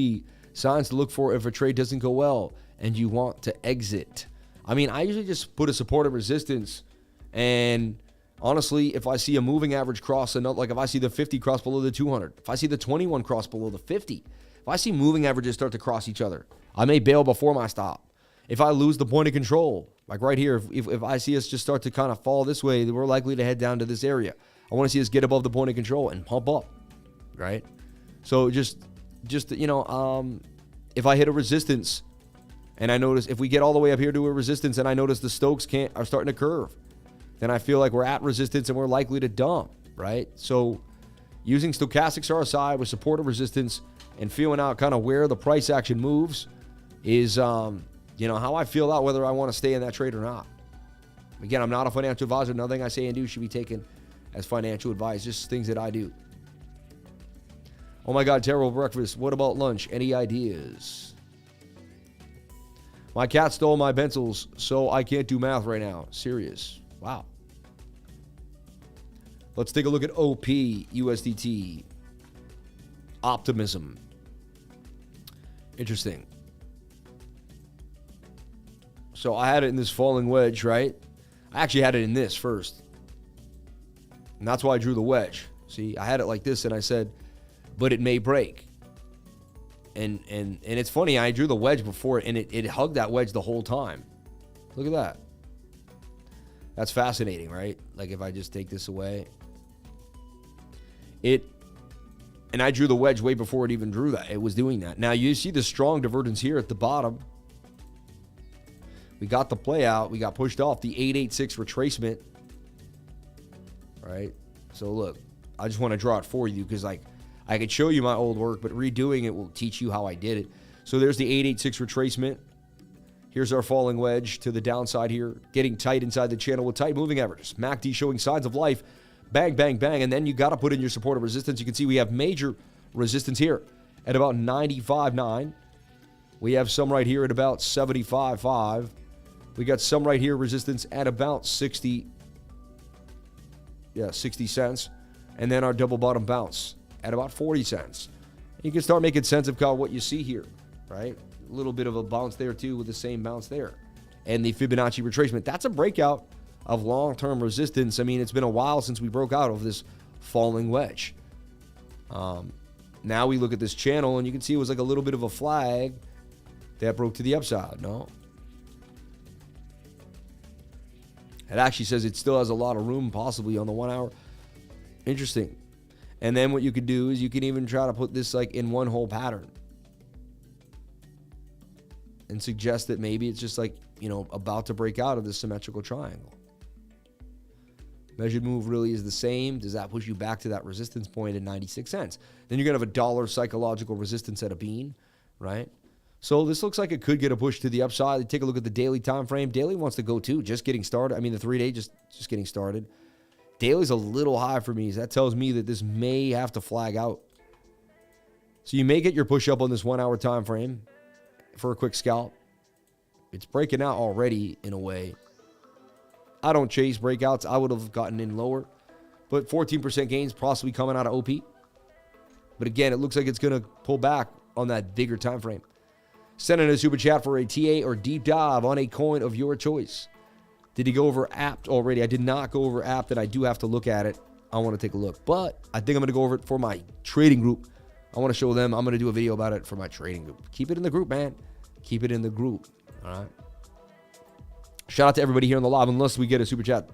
Signs to look for if a trade doesn't go well and you want to exit. I mean, I usually just put a support and resistance. And honestly, if I see a moving average cross, like if I see the 50 cross below the 200, if I see the 21 cross below the 50, if I see moving averages start to cross each other, I may bail before my stop. If I lose the point of control, like right here, if I see us just start to kind of fall this way, we're likely to head down to this area. I want to see us get above the point of control and pump up, right? So just if I hit a resistance and I notice, if we get all the way up here to a resistance and I notice the Stokes are starting to curve, then I feel like we're at resistance and we're likely to dump, right? So using stochastics RSI with support or resistance and feeling out kind of where the price action moves is how I feel out whether I want to stay in that trade or not. Again, I'm not a financial advisor. Nothing I say and do should be taken as financial advice, just things that I do. Oh my God, terrible breakfast. What about lunch? Any ideas? My cat stole my pencils, so I can't do math right now. Serious. Wow. Let's take a look at OP, USDT. Optimism. Interesting. So I had it in this falling wedge, right? I actually had it in this first. And that's why I drew the wedge. See, I had it like this and I said, but it may break. And it's funny, I drew the wedge before and it hugged that wedge the whole time. Look at that. That's fascinating, right? Like if I just take this away. And I drew the wedge way before it even drew that. It was doing that. Now you see the strong divergence here at the bottom. We got the play out. We got pushed off the 886 retracement. All right. So look, I just want to draw it for you because I could show you my old work, but redoing it will teach you how I did it. So there's the 886 retracement. Here's our falling wedge to the downside here, getting tight inside the channel with tight moving averages. MACD showing signs of life. Bang, bang, bang. And then you got to put in your support of resistance. You can see we have major resistance here at about 95.9. We have some right here at about 75.5. We got some right here, resistance at about 60 cents. And then our double bottom bounce at about 40 cents. You can start making sense of what you see here, right? A little bit of a bounce there too with the same bounce there. And the Fibonacci retracement. That's a breakout of long-term resistance. I mean, it's been a while since we broke out of this falling wedge. Now we look at this channel and you can see it was like a little bit of a flag that broke to the upside. No. It actually says it still has a lot of room possibly on the 1 hour. Interesting. And then what you could do is you can even try to put this like in one whole pattern and suggest that maybe it's just like, you know, about to break out of this symmetrical triangle. Measured move really is the same. Does that push you back to that resistance point at 96 cents? Then you're going to have a dollar psychological resistance at a bean, right? So this looks like it could get a push to the upside. Take a look at the daily time frame. Daily wants to go too, just getting started. I mean, the 3-day just getting started. Daily's a little high for me. So that tells me that this may have to flag out. So you may get your push up on this 1 hour time frame for a quick scalp. It's breaking out already in a way. I don't chase breakouts. I would have gotten in lower. But 14% gains possibly coming out of OP. But again, it looks like it's going to pull back on that bigger time frame. Send in a super chat for a TA or deep dive on a coin of your choice. Did he go over apt already? I did not go over apt, and I do have to look at it. I want to take a look. But I think I'm going to go over it for my trading group. I want to show them. I'm going to do a video about it for my trading group. Keep it in the group, man. Keep it in the group. All right. Shout out to everybody here on the live. Unless we get a super chat,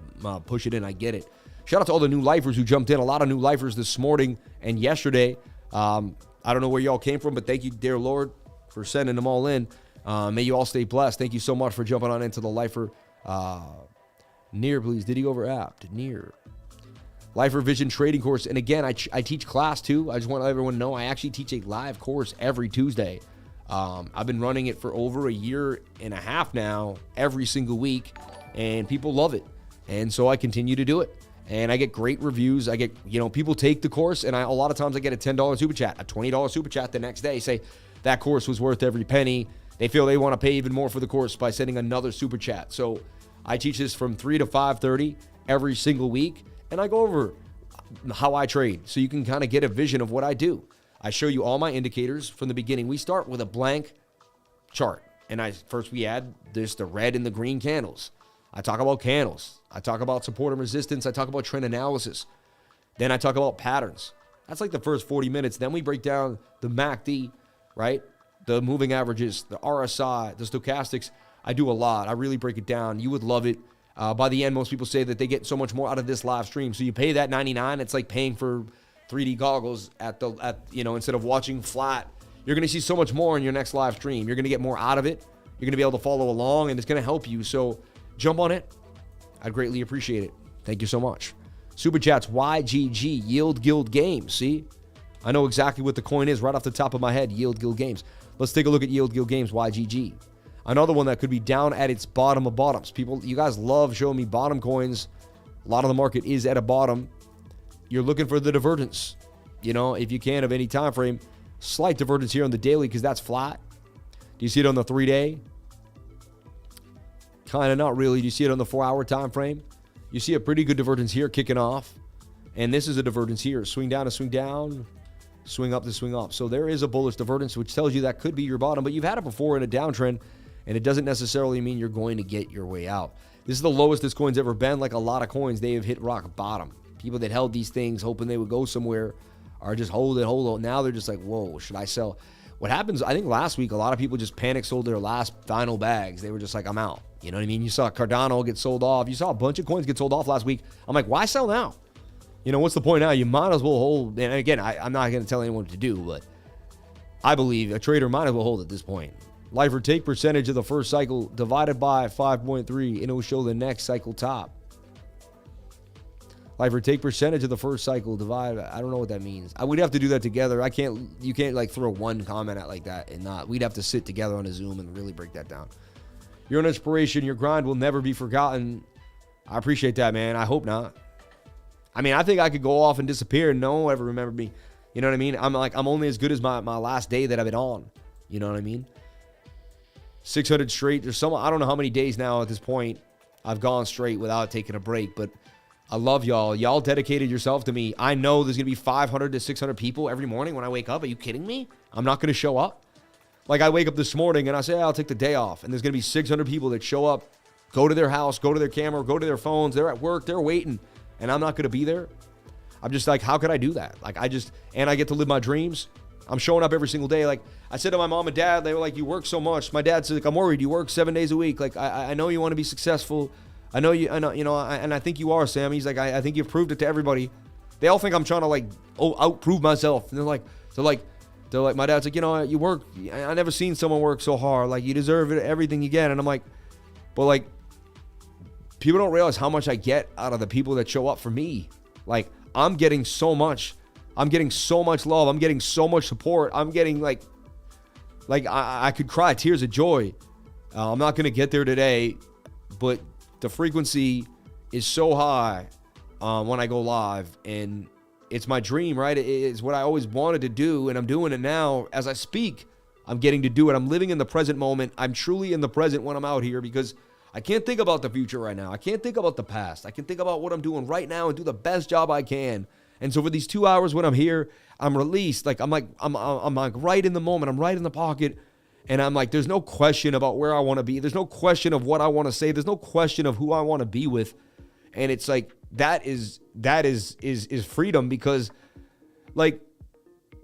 push it in. I get it. Shout out to all the new lifers who jumped in. A lot of new lifers this morning and yesterday. I don't know where y'all came from, but thank you, dear Lord, for sending them all in. May you all stay blessed. Thank you so much for jumping on into the lifer. Near, please. Did he go over apt? Near. Lifer Vision trading course. And again, I teach class too. I just want everyone to know I actually teach a live course every Tuesday. I've been running it for over a year and a half now, every single week, and people love it. And so I continue to do it. And I get great reviews. I get, people take the course, and a lot of times I get a $10 super chat, a $20 super chat the next day, say that course was worth every penny. They feel they want to pay even more for the course by sending another super chat. So I teach this from 3 to 5:30 every single week, and I go over how I trade so you can kind of get a vision of what I do. I show you all my indicators from the beginning. We start with a blank chart, and first we add the red and the green candles. I talk about candles. I talk about support and resistance. I talk about trend analysis. Then I talk about patterns. That's like the first 40 minutes. Then we break down the MACD, right? The moving averages, the RSI, the stochastics. I do a lot. I really break it down. You would love it. By the end, most people say that they get so much more out of this live stream. So you pay that $99. It's like paying for 3D goggles instead of watching flat. You're going to see so much more in your next live stream. You're going to get more out of it. You're going to be able to follow along, and it's going to help you. So jump on it. I'd greatly appreciate it. Thank you so much. Super chats, YGG, Yield Guild Games. See? I know exactly what the coin is right off the top of my head, Yield Guild Games. Let's take a look at Yield Guild Games, YGG. Another one that could be down at its bottom of bottoms. People, you guys love showing me bottom coins. A lot of the market is at a bottom. You're looking for the divergence, if you can, of any time frame. Slight divergence here on the daily because that's flat. Do you see it on the 3-day? Kind of not really. Do you see it on the 4-hour time frame? You see a pretty good divergence here kicking off. And this is a divergence here. Swing down to swing down. Swing up to swing up. So there is a bullish divergence, which tells you that could be your bottom. But you've had it before in a downtrend, and it doesn't necessarily mean you're going to get your way out. This is the lowest this coin's ever been. Like a lot of coins, they have hit rock bottom. People that held these things hoping they would go somewhere are just hold it. Now they're just like, whoa, should I sell? What happens, I think last week, a lot of people just panic sold their last final bags. They were just like, I'm out. You know what I mean? You saw Cardano get sold off. You saw a bunch of coins get sold off last week. I'm like, why sell now? What's the point now? You might as well hold. And again, I'm not going to tell anyone what to do, but I believe a trader might as well hold at this point. Lifer take percentage of the first cycle divided by 5.3, and it will show the next cycle top. Lifer take percentage of the first cycle divided. I don't know what that means. We'd have to do that together. You can't like throw one comment out like that and not. We'd have to sit together on a Zoom and really break that down. You're an inspiration. Your grind will never be forgotten. I appreciate that, man. I hope not. I mean, I think I could go off and disappear and no one will ever remember me. You know what I mean? I'm only as good as my last day that I've been on. You know what I mean? 600 straight. There's I don't know how many days now at this point I've gone straight without taking a break, but I love y'all. Y'all dedicated yourself to me. I know there's going to be 500 to 600 people every morning when I wake up. Are you kidding me? I'm not going to show up. Like, I wake up this morning and I say, I'll take the day off. And there's going to be 600 people that show up, go to their house, go to their camera, go to their phones. They're at work. They're waiting. And I'm not going to be there. I'm just like, how could I do that? Like, and I get to live my dreams. I'm showing up every single day. Like, I said to my mom and dad, they were like, you work so much. My dad said, like, I'm worried. You work 7 days a week. Like, I know you want to be successful. I know, and I think you are, Sam. He's like, I think you've proved it to everybody. They all think I'm trying to, like, outprove myself. And they're like, my dad's like, you work. I never seen someone work so hard. Like, you deserve everything you get. And I'm like, but, like, people don't realize how much I get out of the people that show up for me. Like, I'm getting so much. I'm getting so much love. I'm getting so much support. I'm getting, like I could cry tears of joy. I'm not going to get there today, but the frequency is so high when I go live, and it's my dream, right? It's what I always wanted to do, and I'm doing it now. As I speak, I'm getting to do it. I'm living in the present moment. I'm truly in the present when I'm out here, because I can't think about the future right now. I can't think about the past. I can think about what I'm doing right now and do the best job I can. And so for these 2 hours when I'm here, I'm released. I'm like right in the moment. I'm right in the pocket. And I'm like, there's no question about where I want to be. There's no question of what I want to say. There's no question of who I want to be with. And it's like, that is freedom, because, like,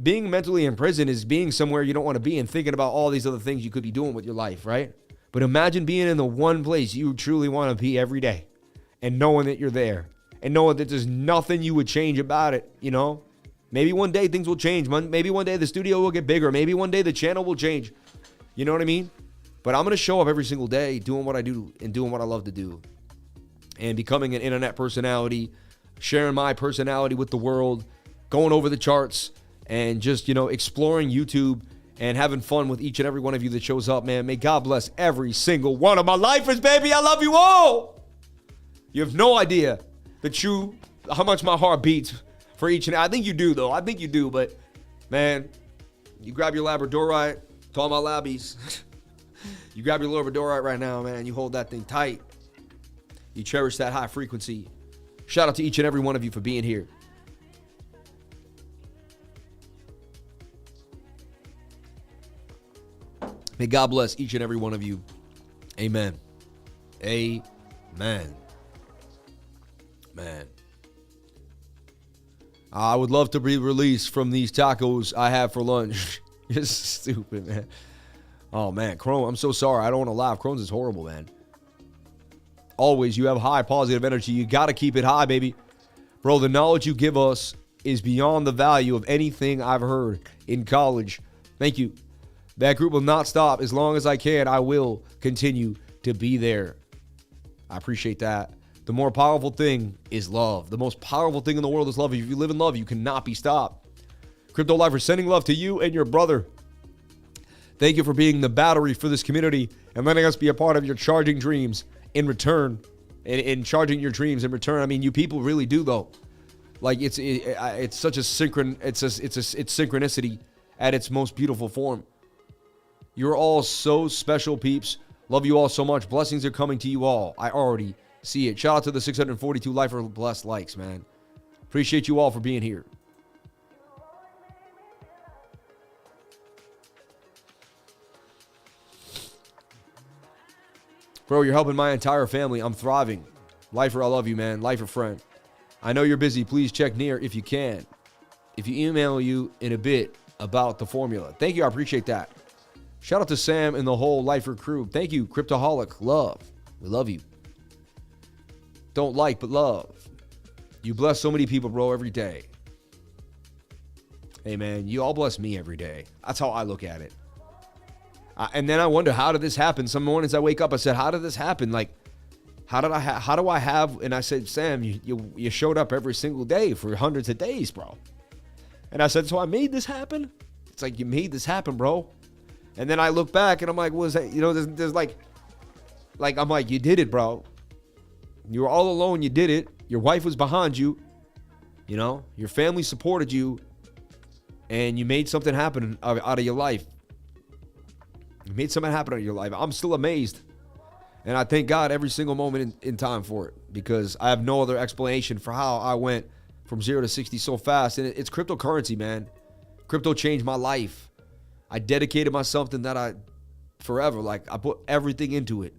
being mentally in prison is being somewhere you don't want to be and thinking about all these other things you could be doing with your life, right? But imagine being in the one place you truly want to be every day and knowing that you're there and knowing that there's nothing you would change about it, Maybe one day things will change. Maybe one day the studio will get bigger. Maybe one day the channel will change. You know what I mean? But I'm going to show up every single day doing what I do and doing what I love to do, and becoming an internet personality, sharing my personality with the world, going over the charts, and just, exploring YouTube and having fun with each and every one of you that shows up, man. May God bless every single one of my lifers, baby. I love you all. You have no idea how much my heart beats for each and I think you do, though. I think you do, but, man, you grab your Labradorite, to all my labbies. You grab your Labradorite right now, man. You hold that thing tight. You cherish that high frequency. Shout out to each and every one of you for being here. May God bless each and every one of you. Amen. Amen. Man. I would love to be released from these tacos I have for lunch. You're stupid, man. Oh, man. Chrome, I'm so sorry. I don't want to laugh. Crohn's is horrible, man. Always, you have high positive energy. You got to keep it high, baby. Bro, the knowledge you give us is beyond the value of anything I've heard in college. Thank you. That group will not stop. As long as I can, I will continue to be there. I appreciate that. The more powerful thing is love. The most powerful thing in the world is love. If you live in love, you cannot be stopped. Crypto Lifer, sending love to you and your brother. Thank you for being the battery for this community and letting us be a part of your charging dreams in return. In charging your dreams in return. I mean, you people really do, though. Like, it's such a it's synchronicity at its most beautiful form. You're all so special, peeps. Love you all so much. Blessings are coming to you all. I already see it. Shout out to the 642 Lifer Blessed likes, man. Appreciate you all for being here. Bro, you're helping my entire family. I'm thriving. Lifer, I love you, man. Lifer friend. I know you're busy. Please check near if you can. If you email you in a bit about the formula. Thank you. I appreciate that. Shout out to Sam and the whole Lifer crew. Thank you, Cryptoholic. Love. We love you. Don't like, but love. You bless so many people, bro, every day. Hey, man, you all bless me every day. That's how I look at it. And then I wonder, how did this happen? Some mornings I wake up, I said, how did this happen? Like, how do I have, and I said, Sam, you showed up every single day for hundreds of days, bro. And I said, so I made this happen? It's like, you made this happen, bro. And then I look back and I'm like, was that, there's like, Like, I'm like, you did it, bro. You were all alone. You did it. Your wife was behind you. You know, your family supported you. And you made something happen out of your life. You made something happen out of your life. I'm still amazed. And I thank God every single moment in time for it, because I have no other explanation for how I went from 0 to 60 so fast. And it's cryptocurrency, man. Crypto changed my life. I dedicated myself to that forever. Like, I put everything into it.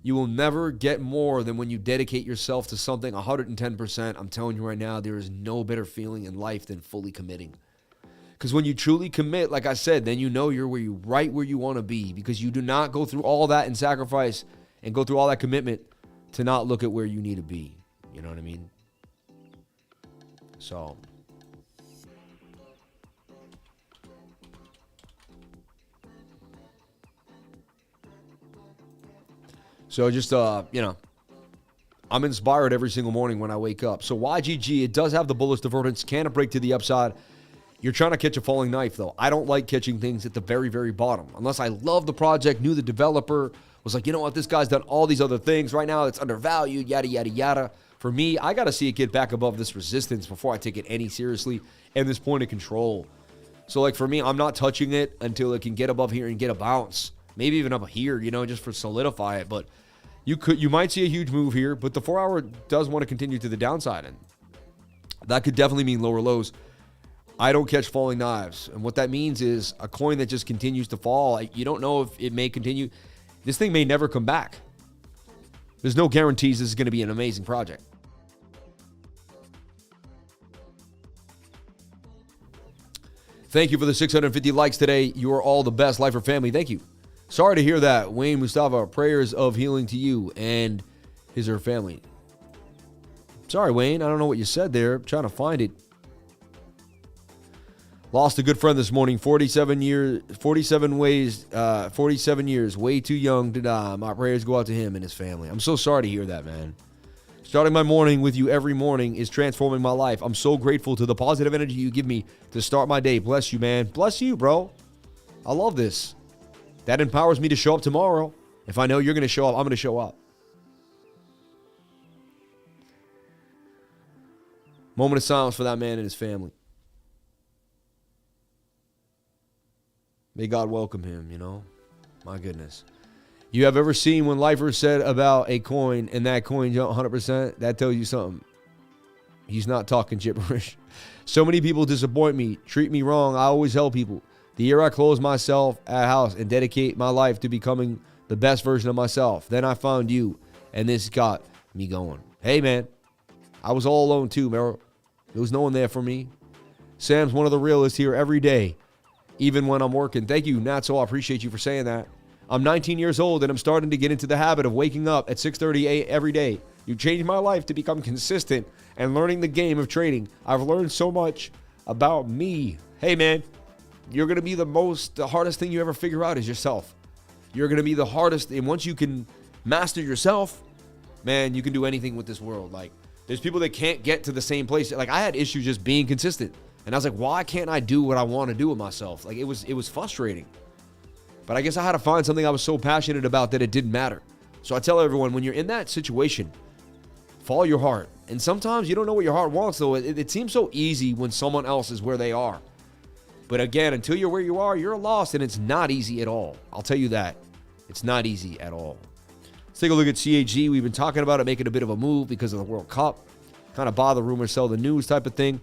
You will never get more than when you dedicate yourself to something 110%. I'm telling you right now, there is no better feeling in life than fully committing. Because when you truly commit, like I said, then you know you're right where you want to be, because you do not go through all that and sacrifice and go through all that commitment to not look at where you need to be. You know what I mean? So just, you know, I'm inspired every single morning when I wake up. So YGG, it does have the bullish divergence. Can it break to the upside? You're trying to catch a falling knife, though. I don't like catching things at the very, very bottom. Unless I love the project, knew the developer, was like, you know what, this guy's done all these other things. Right now, it's undervalued, yada, yada, yada. For me, I got to see it get back above this resistance before I take it any seriously and this point of control. So, like, for me, I'm not touching it until it can get above here and get a bounce. Maybe even up here, you know, just for solidify it. But you might see a huge move here, but the 4-hour does want to continue to the downside. And that could definitely mean lower lows. I don't catch falling knives. And what that means is a coin that just continues to fall. You don't know if it may continue. This thing may never come back. There's no guarantees this is going to be an amazing project. Thank you for the 650 likes today. You are all the best. Life or family. Thank you. Sorry to hear that, Wayne Mustafa. Prayers of healing to you and his or her family. Sorry, Wayne. I don't know what you said there. I'm trying to find it. Lost a good friend this morning, 47 years, way too young to die. My prayers go out to him and his family. I'm so sorry to hear that, man. Starting my morning with you every morning is transforming my life. I'm so grateful to the positive energy you give me to start my day. Bless you, man. Bless you, bro. I love this. That empowers me to show up tomorrow. If I know you're going to show up, I'm going to show up. Moment of silence for that man and his family. May God welcome him, you know. My goodness. You have ever seen when Lifer said about a coin and that coin jumped 100%? That tells you something. He's not talking gibberish. So many people disappoint me, treat me wrong. I always help people. The year I closed myself at house and dedicate my life to becoming the best version of myself. Then I found you, and this got me going. Hey, man. I was all alone too, Meryl. There was no one there for me. Sam's one of the realists here every day, even when I'm working. Thank you, Natso. I appreciate you for saying that. I'm 19 years old, and I'm starting to get into the habit of waking up at 6:30 every day. You changed my life to become consistent and learning the game of trading. I've learned so much about me. Hey, man, you're going to be the hardest thing you ever figure out is yourself. You're going to be the hardest, and once you can master yourself, man, you can do anything with this world. Like, there's people that can't get to the same place. Like, I had issues just being consistent. And I was like, why can't I do what I want to do with myself? Like, it was frustrating. But I guess I had to find something I was so passionate about that it didn't matter. So I tell everyone, when you're in that situation, follow your heart. And sometimes you don't know what your heart wants, though. It seems so easy when someone else is where they are. But again, until you're where you are, you're lost, and it's not easy at all. I'll tell you that. It's not easy at all. Let's take a look at CAG. We've been talking about it making a bit of a move because of the World Cup. Kind of buy the rumor, sell the news type of thing.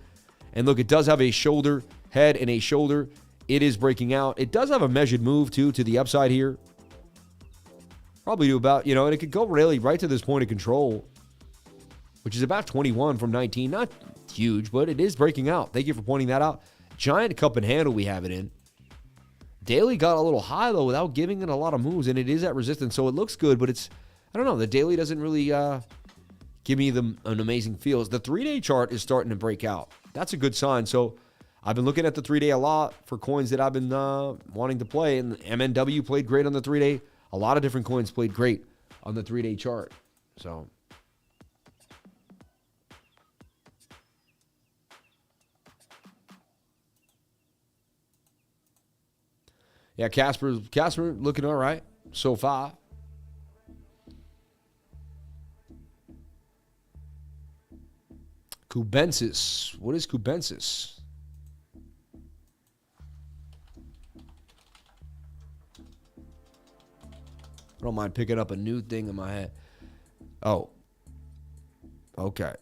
And look, it does have a shoulder, head, and a shoulder. It is breaking out. It does have a measured move, too, to the upside here. Probably do about, and it could go really right to this point of control, which is about 21 from 19. Not huge, but it is breaking out. Thank you for pointing that out. Giant cup and handle we have it in. Daily got a little high, though, without giving it a lot of moves, and it is at resistance, so it looks good, but it's, I don't know, the daily doesn't really give me an amazing feels. The 3-day chart is starting to break out. That's a good sign. So I've been looking at the 3-day a lot for coins that I've been wanting to play, and MNW played great on the 3-day. A lot of different coins played great on the 3-day chart. So yeah, Casper looking all right so far. Cubensis. What is Cubensis? I don't mind picking up a new thing in my head. Oh. Okay.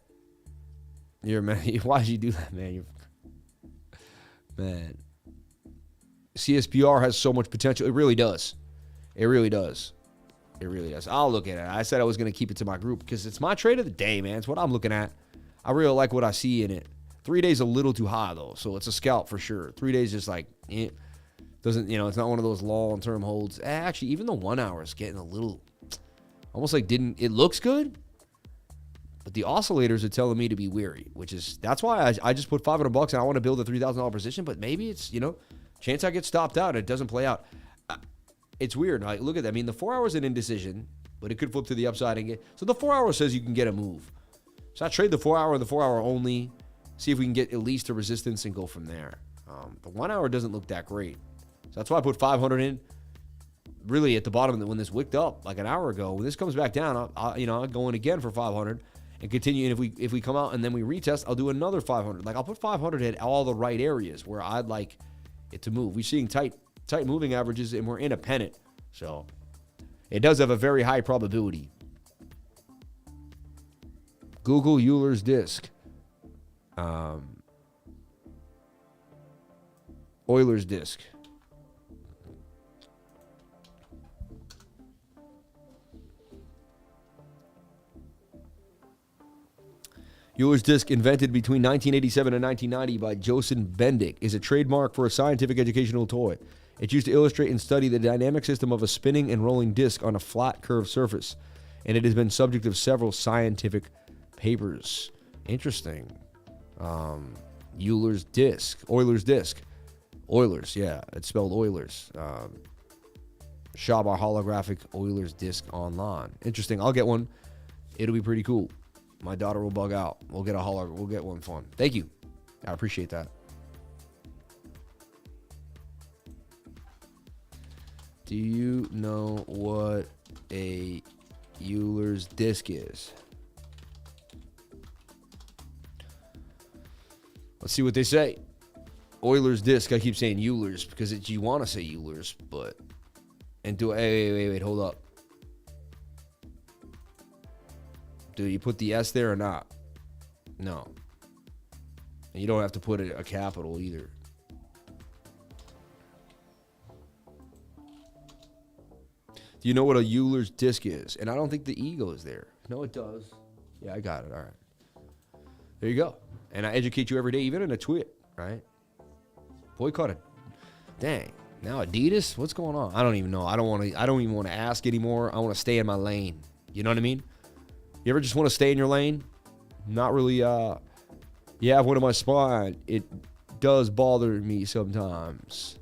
You're man. Why'd you do that, man? Man. CSPR has so much potential. It really does. It really does. It really does. I'll look at it. I said I was going to keep it to my group because it's my trade of the day, man. It's what I'm looking at. I really like what I see in it. 3 days a little too high, though. So it's a scalp for sure. 3 days just like, doesn't, it's not one of those long-term holds. Actually, even the 1 hour is getting a little, almost like it looks good. But the oscillators are telling me to be weary, that's why I just put $500 and I want to build a $3,000 position. But maybe it's, chance I get stopped out and it doesn't play out. It's weird. Like, look at that. I mean, the 4 hours is an indecision, but it could flip to the upside and get. So the 4 hour says you can get a move. So I trade the 4 hour and the 4 hour only, see if we can get at least a resistance and go from there. The 1 hour doesn't look that great. So that's why I put 500 in. Really at the bottom when this wicked up like an hour ago. When this comes back down, I'll go in again for 500 and continue. And if we come out and then we retest, I'll do another 500. Like I'll put 500 at all the right areas where I'd like it to move. We're seeing tight moving averages and we're in a pennant. So it does have a very high probability. Google Euler's disk. Euler's disk. Euler's disk, invented between 1987 and 1990 by Joseph Bendick, is a trademark for a scientific educational toy. It's used to illustrate and study the dynamic system of a spinning and rolling disk on a flat curved surface, and it has been subject of several scientific papers. Interesting. Euler's disk. Euler's disk. Euler's, yeah. It's spelled Euler's. Shaba holographic Euler's disk online. Interesting. I'll get one. It'll be pretty cool. My daughter will bug out. We'll get we'll get one fun. Thank you. I appreciate that. Do you know what a Euler's disk is? Let's see what they say. Euler's disk. I keep saying Euler's because you want to say Euler's, but wait, hold up. Do you put the S there or not? No. And you don't have to put a capital either. Do you know what a Euler's disk is? And I don't think the E goes there. No, it does. Yeah, I got it. All right. There you go. And I educate you every day, even in a tweet, right? Boycott it. Dang. Now Adidas? What's going on? I don't even know. I don't even want to ask anymore. I want to stay in my lane. You know what I mean? You ever just want to stay in your lane? Not really, yeah, one of my spine. It does bother me sometimes.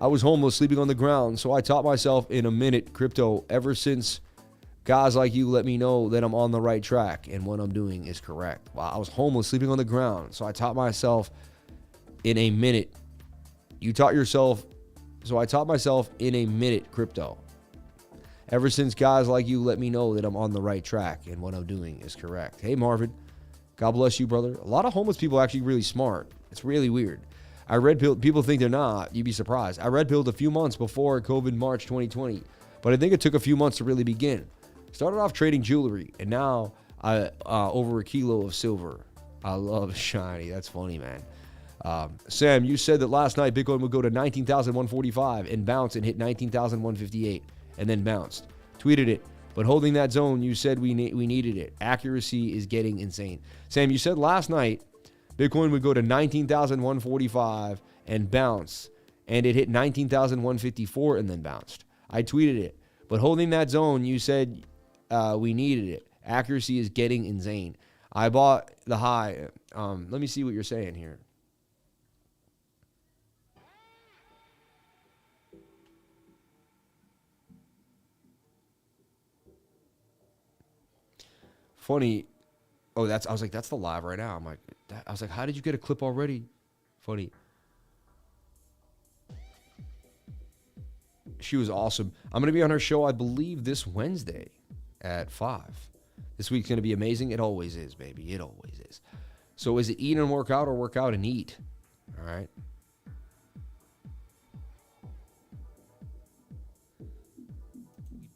I was homeless, sleeping on the ground, so I taught myself in a minute crypto. Ever since guys like you let me know that I'm on the right track and what I'm doing is correct. Wow, I was homeless, sleeping on the ground, so I taught myself in a minute. So I taught myself in a minute crypto. Ever since guys like you let me know that I'm on the right track and what I'm doing is correct. Hey, Marvin. God bless you, brother. A lot of homeless people are actually really smart. It's really weird. I red pilled. People think they're not. You'd be surprised. I red pilled a few months before COVID March 2020, but I think it took a few months to really begin. Started off trading jewelry, and now I over a kilo of silver. I love shiny. That's funny, man. Sam, you said that last night Bitcoin would go to 19,145 and bounce and hit 19,158 and then bounced. Tweeted it. But holding that zone, you said we needed it. Accuracy is getting insane. Sam, you said last night Bitcoin would go to 19,145 and bounce, and it hit 19,154 and then bounced. I tweeted it. But holding that zone, you said we needed it. Accuracy is getting insane. I bought the high. Let me see what you're saying here. Funny. Oh, I was like, that's the live right now. I was like, how did you get a clip already? Funny. She was awesome. I'm going to be on her show, I believe, this Wednesday at 5. This week's going to be amazing. It always is, baby. It always is. So is it eat and work out or work out and eat? All right. We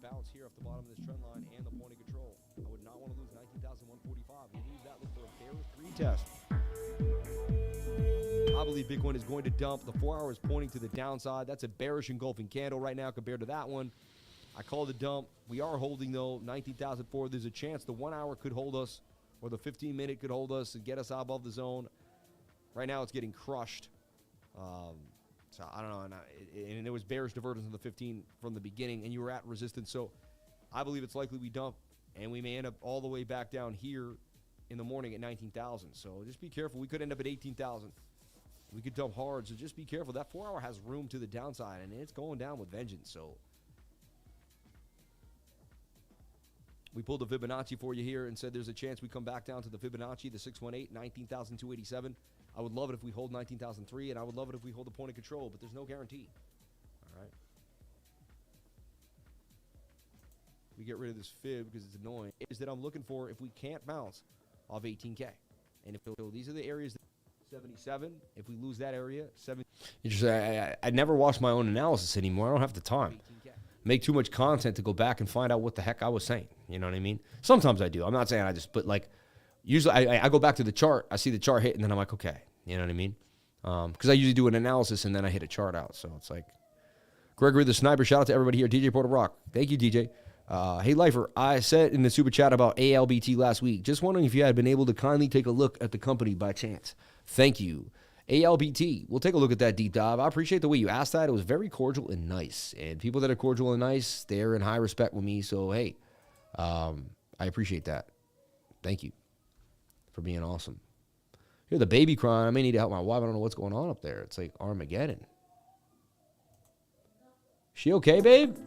bounce here off the bottom of this trend line and the point of control. I would not want to lose 19,145. We lose that, look for a bearish retest. I believe Bitcoin is going to dump. The 4 hour is pointing to the downside. That's a bearish engulfing candle right now compared to that one. I call the dump. We are holding, though, 19,004. There's a chance the 1 hour could hold us, or the 15-minute could hold us and get us out above the zone. Right now, it's getting crushed. So I don't know. And there was bearish divergence in the 15 from the beginning, and you were at resistance. So I believe it's likely we dump, and we may end up all the way back down here in the morning at 19,000. So just be careful. We could end up at 18,000. We could dump hard, so just be careful. That 4 hour has room to the downside, and it's going down with vengeance. So we pulled the Fibonacci for you here and said there's a chance we come back down to the Fibonacci, the 618, 19,287. I would love it if we hold 19,003, and I would love it if we hold the point of control, but there's no guarantee. All right. We get rid of this fib because it's annoying. Is that I'm looking for if we can't bounce off 18K. And if these are the areas that 77, if we lose that area, 70. I never watch my own analysis anymore. I don't have the time. 18K. Make too much content to go back and find out what the heck I was saying. You know what I mean? Sometimes I do. I'm not saying I just, but like, usually I go back to the chart. I see the chart hit, and then I'm like, okay. You know what I mean? Because I usually do an analysis, and then I hit a chart out. So it's like, Gregory the Sniper, shout out to everybody here. DJ Porter Rock. Thank you, DJ. Hey, Lifer, I said in the super chat about ALBT last week. Just wondering if you had been able to kindly take a look at the company by chance. Thank you. ALBT, we'll take a look at that deep dive. I appreciate the way you asked that. It was very cordial and nice. And people that are cordial and nice, they're in high respect with me. So, hey, I appreciate that. Thank you for being awesome. Hear the baby crying. I may need to help my wife. I don't know what's going on up there. It's like Armageddon. She okay, babe?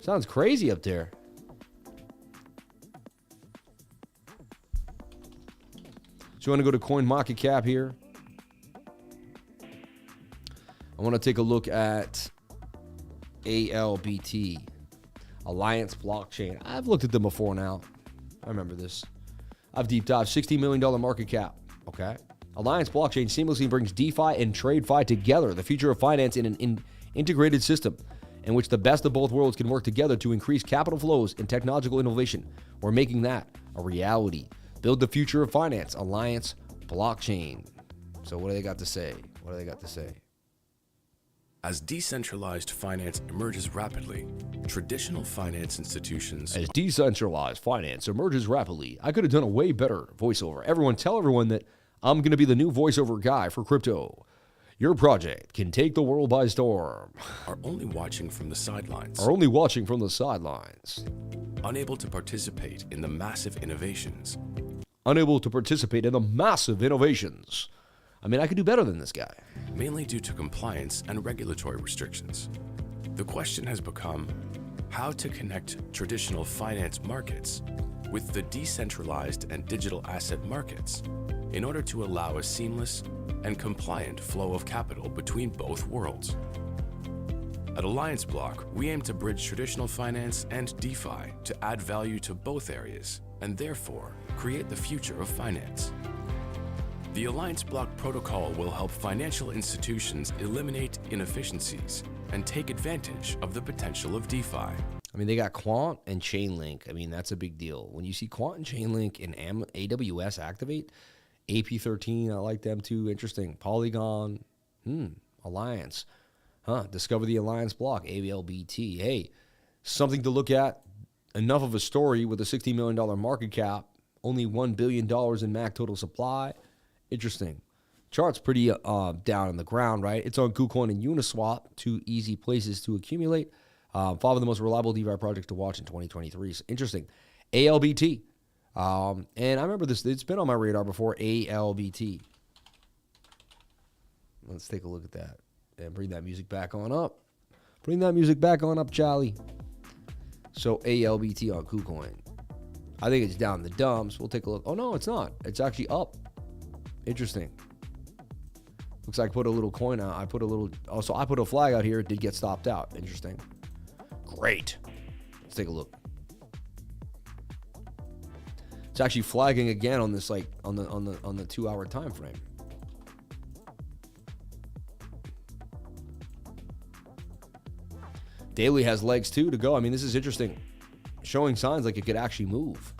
Sounds crazy up there. So you want to go to CoinMarketCap here. I want to take a look at ALBT, Alliance Blockchain. I've looked at them before now. I remember this. I've deep dived, $60 million market cap. Okay. Alliance Blockchain seamlessly brings DeFi and TradeFi together, the future of finance in an integrated system in which the best of both worlds can work together to increase capital flows and technological innovation. We're making that a reality. Build the future of finance, Alliance Blockchain. So what do they got to say? What do they got to say? As decentralized finance emerges rapidly, traditional finance institutions... As decentralized finance emerges rapidly, I could have done a way better voiceover. Everyone, tell everyone that I'm going to be the new voiceover guy for crypto. Your project can take the world by storm. Are only watching from the sidelines. Unable to participate in the massive innovations. I mean, I could do better than this guy. Mainly due to compliance and regulatory restrictions. The question has become how to connect traditional finance markets with the decentralized and digital asset markets in order to allow a seamless and compliant flow of capital between both worlds. At Alliance Block, we aim to bridge traditional finance and DeFi to add value to both areas and therefore create the future of finance. The Alliance Block protocol will help financial institutions eliminate inefficiencies and take advantage of the potential of DeFi. I mean, they got Quant and Chainlink. I mean, that's a big deal. When you see Quant and Chainlink and AWS activate, AP13, I like them too. Interesting. Polygon, Alliance. Discover the Alliance Block, ALBT. Hey, something to look at. Enough of a story with a $60 million market cap, only $1 billion in MAC total supply. Interesting. Chart's pretty down on the ground, right? It's on KuCoin and Uniswap, two easy places to accumulate. 5 of the most reliable DeFi projects to watch in 2023. So interesting. ALBT. And I remember this. It's been on my radar before, ALBT. Let's take a look at that. And bring that music back on up. Bring that music back on up, Charlie. So ALBT on KuCoin. I think it's down in the dumps. We'll take a look. Oh, no, it's not. It's actually up. Interesting. Looks like I put a little coin out. I put a flag out here. It did get stopped out. Interesting. Great. Let's take a look. It's actually flagging again on this, like on the 2 hour time frame. Daily has legs too to go. I mean, this is interesting. Showing signs like it could actually move.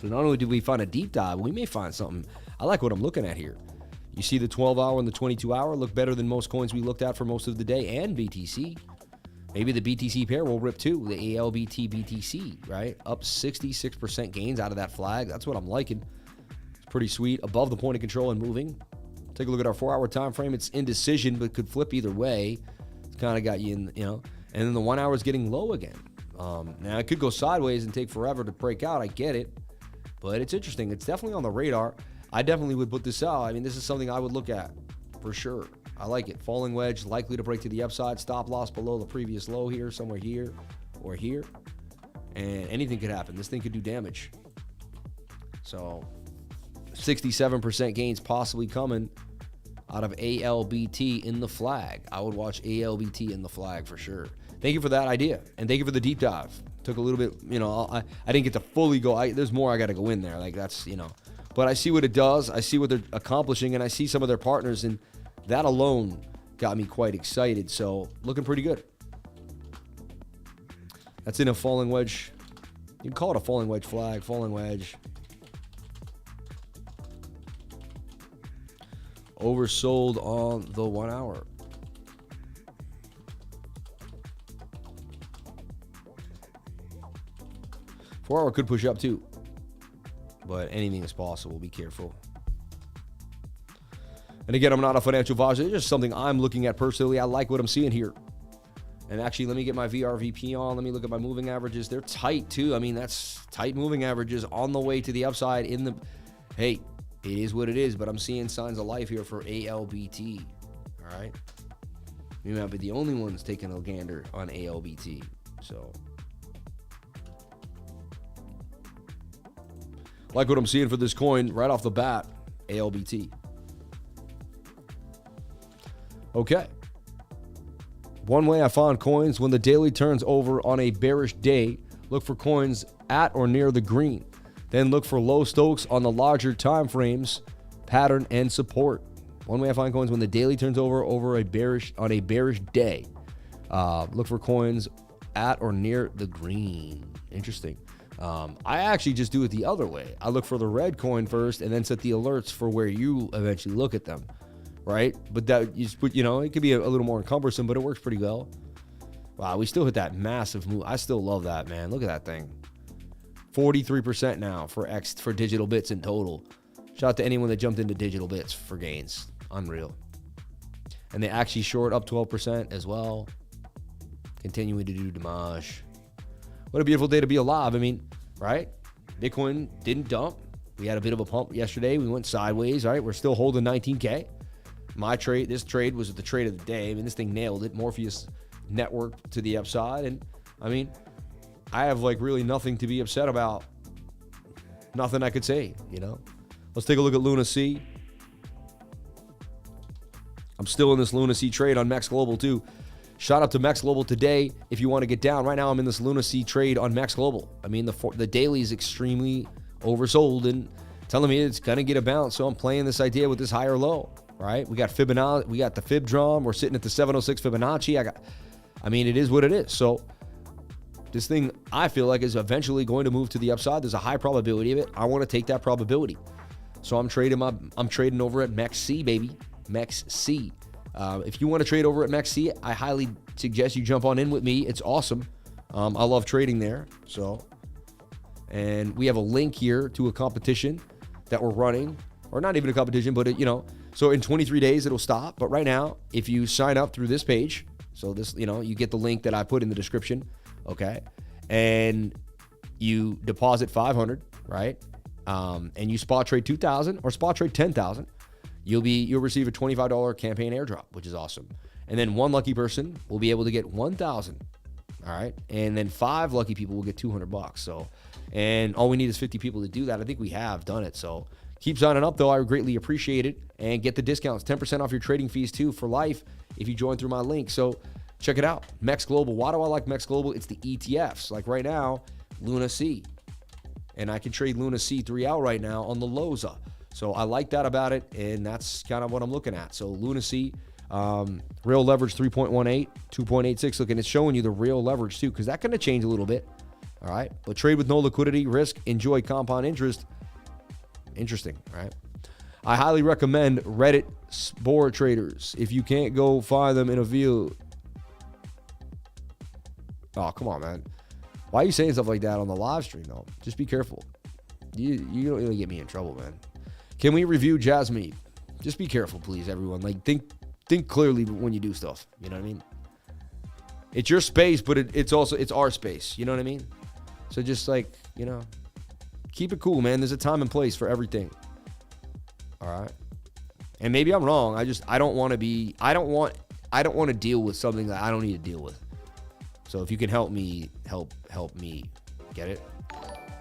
So not only do we find a deep dive, we may find something. I like what I'm looking at here. You see the 12 hour and the 22 hour look better than most coins we looked at for most of the day, and BTC. Maybe the BTC pair will rip too, the ALBT BTC, right? Up 66% gains out of that flag. That's what I'm liking. It's pretty sweet. Above the point of control and moving. Take a look at our 4 hour time frame. It's indecision, but could flip either way. It's kind of got you in, you know. And then the 1 hour is getting low again. Now it could go sideways and take forever to break out. I get it, but it's interesting. It's definitely on the radar. I definitely would put this out. I mean, this is something I would look at for sure. I like it. Falling wedge, likely to break to the upside. Stop loss below the previous low here, somewhere here or here. And anything could happen. This thing could do damage. So 67% gains possibly coming out of ALBT in the flag. I would watch ALBT in the flag for sure. Thank you for that idea. And thank you for the deep dive. Took a little bit, you know, I didn't get to fully go. There's more I got to go in there. Like that's, you know. But I see what it does. I see what they're accomplishing, and I see some of their partners, and that alone got me quite excited. So looking pretty good. That's in a falling wedge. You can call it a falling wedge flag, falling wedge. Oversold on the 1 hour. Four hour could push up too. But anything is possible. Be careful. And again, I'm not a financial advisor. It's just something I'm looking at personally. I like what I'm seeing here. And actually, let me get my VRVP on. Let me look at my moving averages. They're tight too. I mean, that's tight moving averages on the way to the upside in the... Hey, it is what it is, but I'm seeing signs of life here for ALBT. All right? We might be the only ones taking a gander on ALBT. So... like what I'm seeing for this coin right off the bat, ALBT. Okay. One way I find coins: when the daily turns over on a bearish day, look for coins at or near the green. Then look for low stokes on the larger time frames, pattern, and support. One way I find coins: when the daily turns over on a bearish day, look for coins at or near the green. Interesting. I actually just do it the other way. I look for the red coin first and then set the alerts for where you eventually look at them, right? But that you just put, you know, it could be a little more cumbersome, but it works pretty well. Wow, we still hit that massive move. I still love that, man. Look at that thing. 43% now for digital bits in total. Shout out to anyone that jumped into digital bits for gains. Unreal. And they actually short up 12% as well. Continuing to do damage. What a beautiful day to be alive. I mean, right? Bitcoin didn't dump. We had a bit of a pump yesterday. We went sideways, right? We're still holding 19K. This trade was the trade of the day. I mean, this thing nailed it. Morpheus network to the upside. And I mean, I have like really nothing to be upset about. Nothing I could say, you know? Let's take a look at LUNC. I'm still in this LUNC trade on Mex Global too. Shout out to Mex Global today. If you want to get down, right now I'm in this LUNC trade on Mex Global. I mean, the daily is extremely oversold and telling me it's going to get a bounce. So I'm playing this idea with this higher low, right? We got Fibonacci, we got the Fib drum. We're sitting at the 706 Fibonacci. I mean, it is what it is. So this thing, I feel like, is eventually going to move to the upside. There's a high probability of it. I want to take that probability. So I'm trading over at MEXC, baby. MEXC. If you want to trade over at MEXC, I highly suggest you jump on in with me. It's awesome. I love trading there. And we have a link here to a competition that we're running, or not even a competition, but so in 23 days it'll stop. But right now, if you sign up through this page, so this, you get the link that I put in the description, okay, and you deposit 500, right, and you spot trade 2,000 or spot trade 10,000. You'll receive a $25 campaign airdrop, which is awesome. And then one lucky person will be able to get 1,000. All right. And then 5 lucky people will get $200. So, and all we need is 50 people to do that. I think we have done it. So keep signing up though. I would greatly appreciate it, and get the discounts, 10% off your trading fees too for life if you join through my link. So check it out. Mex Global. Why do I like Mex Global? It's the ETFs. Like right now, LUNC. And I can trade Luna C3 out right now on the lows up. So I like that about it, and that's kind of what I'm looking at. So Luna C, real leverage 3.18, 2.86. Look, and it's showing you the real leverage too, because that can change a little bit. All right. But trade with no liquidity, risk, enjoy compound interest. Interesting, right? I highly recommend Reddit board traders. If you can't go find them in a view. Oh, come on, man. Why are you saying stuff like that on the live stream, though? Just be careful. You don't really get me in trouble, man. Can we review JASMY? Just be careful, please, everyone. Like, think clearly when you do stuff. You know what I mean? It's your space, but it's our space. You know what I mean? So just like, keep it cool, man. There's a time and place for everything. All right. And maybe I'm wrong. I don't want to deal with something that I don't need to deal with. So if you can help me, help me get it.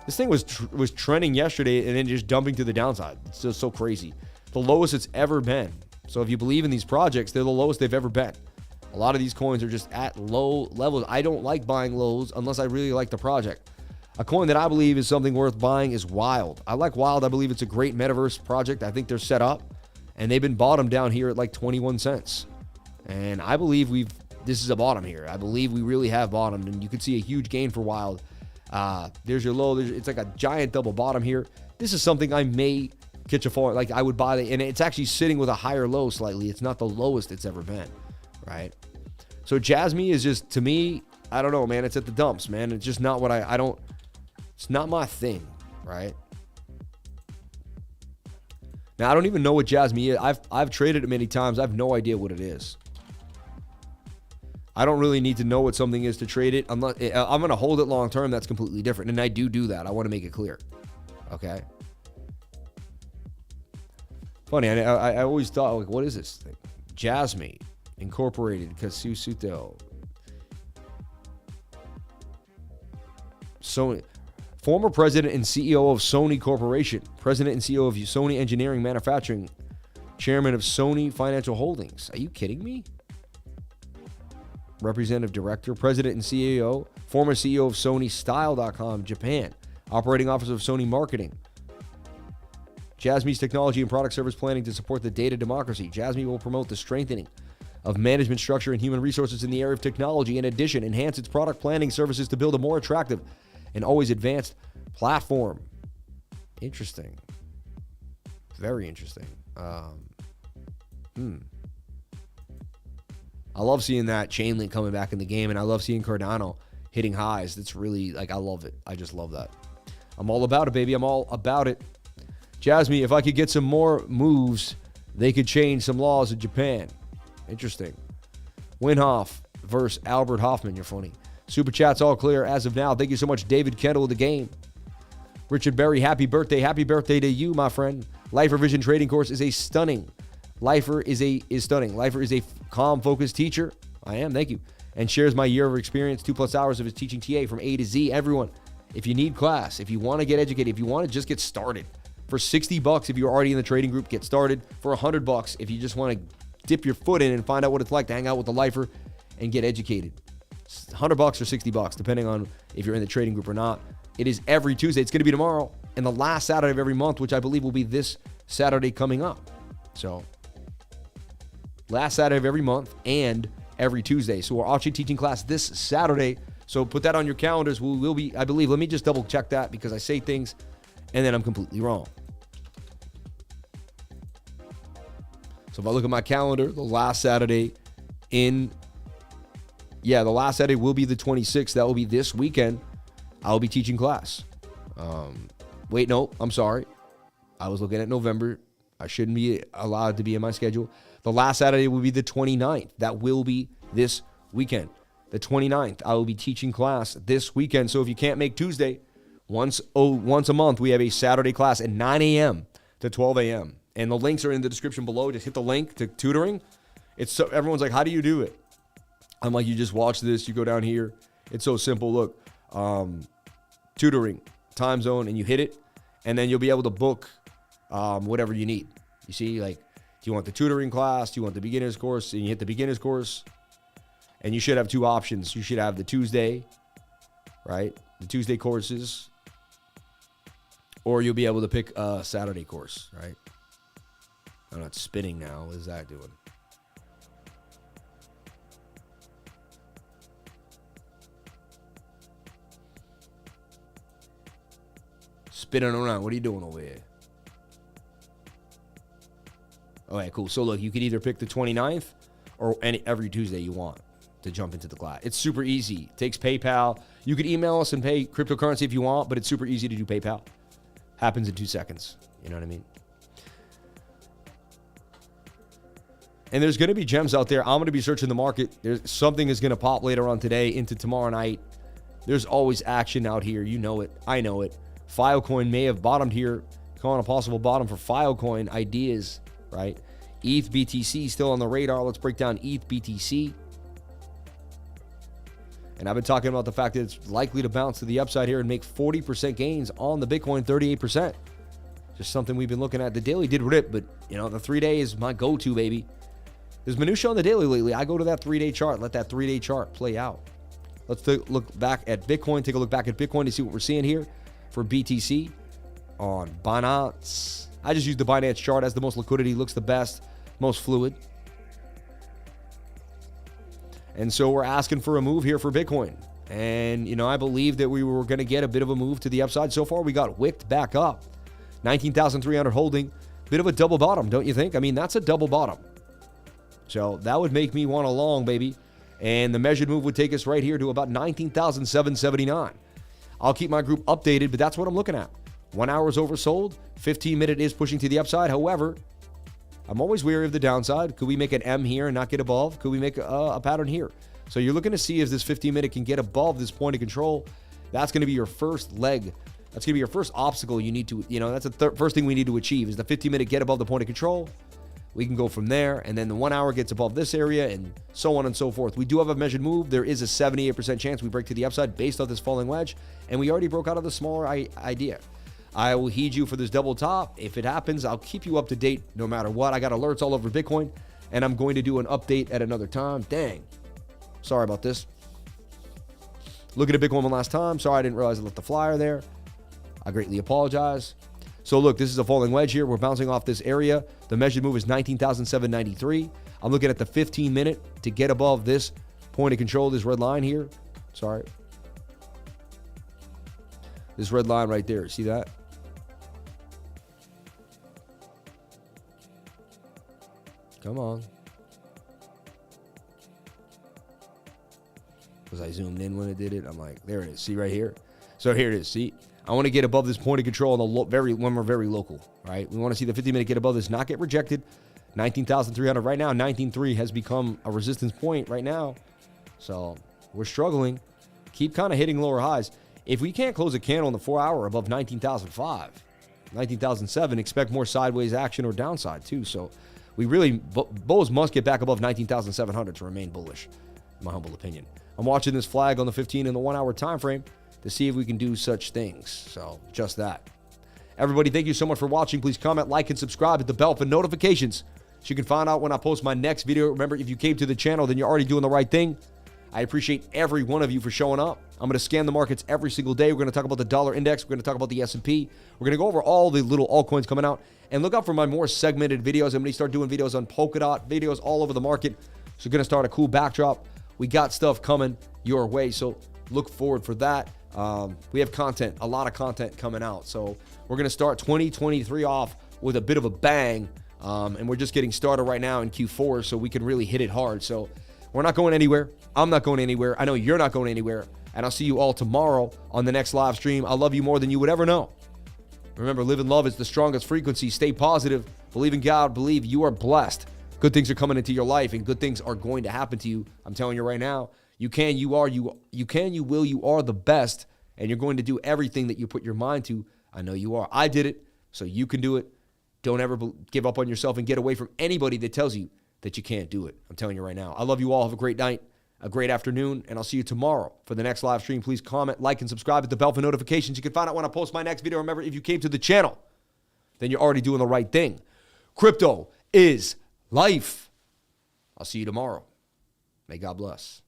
This thing was trending yesterday and then just dumping to the downside. It's just so crazy. The lowest it's ever been. So if you believe in these projects, they're the lowest they've ever been. A lot of these coins are just at low levels. I don't like buying lows unless I really like the project. A coin that I believe is something worth buying is Wild. I like Wild. I believe it's a great metaverse project. I think they're set up, and they've been bottomed down here at like 21 cents. And I believe this is a bottom here. I believe we really have bottomed, and you can see a huge gain for Wild. There's your low. It's like a giant double bottom here. This is something I may catch a fall. Like I would buy, and it's actually sitting with a higher low slightly. It's not the lowest it's ever been, right? So JASMY is just, to me, I don't know, man. It's at the dumps, man. It's just not what I don't. It's not my thing, right? Now I don't even know what JASMY is. I've traded it many times. I have no idea what it is. I don't really need to know what something is to trade it. I'm going to hold it long term. That's completely different. And I do that. I want to make it clear. Okay. Funny. I always thought, like, what is this thing? JASMY Incorporated. Kasusuto. Sony. Former president and CEO of Sony Corporation. President and CEO of Sony Engineering Manufacturing. Chairman of Sony Financial Holdings. Are you kidding me? Representative Director, President and CEO, former CEO of Sony Style.com, Japan, Operating Officer of Sony Marketing. JASMY's technology and product service planning to support the data democracy. JASMY will promote the strengthening of management structure and human resources in the area of technology. In addition, enhance its product planning services to build a more attractive and always advanced platform. Interesting. Very interesting. I love seeing that Chainlink coming back in the game, and I love seeing Cardano hitting highs. That's really, like, I love it. I just love that. I'm all about it, baby. I'm all about it. JASMY, if I could get some more moves, they could change some laws in Japan. Interesting. Winhoff versus Albert Hoffman. You're funny. Super chat's all clear as of now. Thank you so much, David Kendall of the game. Richard Berry, happy birthday. Happy birthday to you, my friend. Lifer Vision Trading Course is a stunning. Lifer is stunning. Lifer is a calm, focused teacher. I am, thank you. And shares my year of experience, 2+ hours of his teaching TA from A to Z. Everyone, if you need class, if you want to get educated, if you want to just get started, for $60 if you're already in the trading group, get started. For $100 if you just want to dip your foot in and find out what it's like to hang out with the Lifer and get educated. $100 or $60, depending on if you're in the trading group or not. It is every Tuesday. It's going to be tomorrow and the last Saturday of every month, which I believe will be this Saturday coming up. So last Saturday of every month and every Tuesday. So we're actually teaching class this Saturday. So put that on your calendars. We'll be, I believe, let me just double check that because I say things and then I'm completely wrong. So if I look at my calendar, the last Saturday the last Saturday will be the 26th. That will be this weekend. I'll be teaching class. Wait, no, I'm sorry. I was looking at November. I shouldn't be allowed to be in my schedule. The last Saturday will be the 29th. That will be this weekend. The 29th, I will be teaching class this weekend. So if you can't make Tuesday, once a month, we have a Saturday class at 9 a.m. to 12 a.m. And the links are in the description below. Just hit the link to tutoring. Everyone's like, how do you do it? I'm like, you just watch this. You go down here. It's so simple. Look, tutoring, time zone, and you hit it. And then you'll be able to book whatever you need. You see, like, do you want the tutoring class? Do you want the beginner's course? And you hit the beginner's course. And you should have two options. You should have the Tuesday, right? The Tuesday courses. Or you'll be able to pick a Saturday course, right? I'm not spinning now. What is that doing? Spinning around. What are you doing over here? All right, cool. So look, you can either pick the 29th or every Tuesday you want to jump into the class. It's super easy. It takes PayPal. You can email us and pay cryptocurrency if you want, but it's super easy to do PayPal. Happens in 2 seconds. You know what I mean? And there's going to be gems out there. I'm going to be searching the market. There's something is going to pop later on today into tomorrow night. There's always action out here. You know it. I know it. Filecoin may have bottomed here. Calling a possible bottom for Filecoin ideas, right? ETH BTC still on the radar. Let's break down ETH BTC. And I've been talking about the fact that it's likely to bounce to the upside here and make 40% gains on the Bitcoin, 38%. Just something we've been looking at. The daily did rip, but you know, the 3-day is my go-to, baby. There's minutia on the daily lately. I go to that 3-day chart. Let that 3-day chart play out. Let's look back at Bitcoin. Take a look back at Bitcoin to see what we're seeing here for BTC on Binance. I just use the Binance chart as the most liquidity, looks the best, most fluid. And so we're asking for a move here for Bitcoin. And, you know, I believe that we were going to get a bit of a move to the upside. So far, we got wicked back up. 19,300 holding. Bit of a double bottom, don't you think? I mean, that's a double bottom. So that would make me want a long, baby. And the measured move would take us right here to about 19,779. I'll keep my group updated, but that's what I'm looking at. 1 hour is oversold. 15-minute is pushing to the upside. However, I'm always wary of the downside. Could we make an M here and not get above? Could we make a pattern here? So you're looking to see if this 15-minute can get above this point of control. That's going to be your first leg. That's going to be your first obstacle you need to, you know, that's the first thing we need to achieve is the 15-minute get above the point of control. We can go from there, and then the 1 hour gets above this area, and so on and so forth. We do have a measured move. There is a 78% chance we break to the upside based off this falling wedge, and we already broke out of the smaller idea. I will heed you for this double top. If it happens, I'll keep you up to date no matter what. I got alerts all over Bitcoin, and I'm going to do an update at another time. Dang. Sorry about this. Looking at Bitcoin one last time. Sorry I didn't realize I left the flyer there. I greatly apologize. So look, this is a falling wedge here. We're bouncing off this area. The measured move is 19,793. I'm looking at the 15-minute to get above this point of control, this red line here. Sorry. This red line right there. See that? Come on. Because I zoomed in when it did it. I'm like, there it is. See right here? So here it is. See? I want to get above this point of control on the when we're very local, right? We want to see the 50-minute get above this, not get rejected. 19,300 right now. 19.3 has become a resistance point right now. So we're struggling. Keep kind of hitting lower highs. If we can't close a candle in the 4 hour above 19,005, 19,007, expect more sideways action or downside too. So we really, bulls must get back above 19,700 to remain bullish, in my humble opinion. I'm watching this flag on the 15 and the 1 hour time frame to see if we can do such things. So just that. Everybody, thank you so much for watching. Please comment, like, and subscribe, hit the bell for notifications so you can find out when I post my next video. Remember, if you came to the channel, then you're already doing the right thing. I appreciate every one of you for showing up. I'm going to scan the markets every single day. We're going to talk about the dollar index. We're going to talk about the S&P. We're going to go over all the little altcoins coming out. And look out for my more segmented videos. I'm going to start doing videos on Polkadot, videos all over the market. So we're going to start a cool backdrop. We got stuff coming your way, so look forward for that. We have content, a lot of content coming out. So we're going to start 2023 off with a bit of a bang. And we're just getting started right now in Q4, so we can really hit it hard. So we're not going anywhere. I'm not going anywhere. I know you're not going anywhere. And I'll see you all tomorrow on the next live stream. I love you more than you would ever know. Remember, live and love is the strongest frequency. Stay positive. Believe in God. Believe you are blessed. Good things are coming into your life, and good things are going to happen to you. I'm telling you right now. You can, you are, you can, you will, you are the best, and you're going to do everything that you put your mind to. I know you are. I did it, so you can do it. Don't ever give up on yourself and get away from anybody that tells you that you can't do it. I'm telling you right now. I love you all. Have a great night, a great afternoon, and I'll see you tomorrow for the next live stream. Please comment, like, and subscribe, hit the bell for notifications. You can find out when I post my next video. Remember, if you came to the channel, then you're already doing the right thing. Crypto is life. I'll see you tomorrow. May God bless.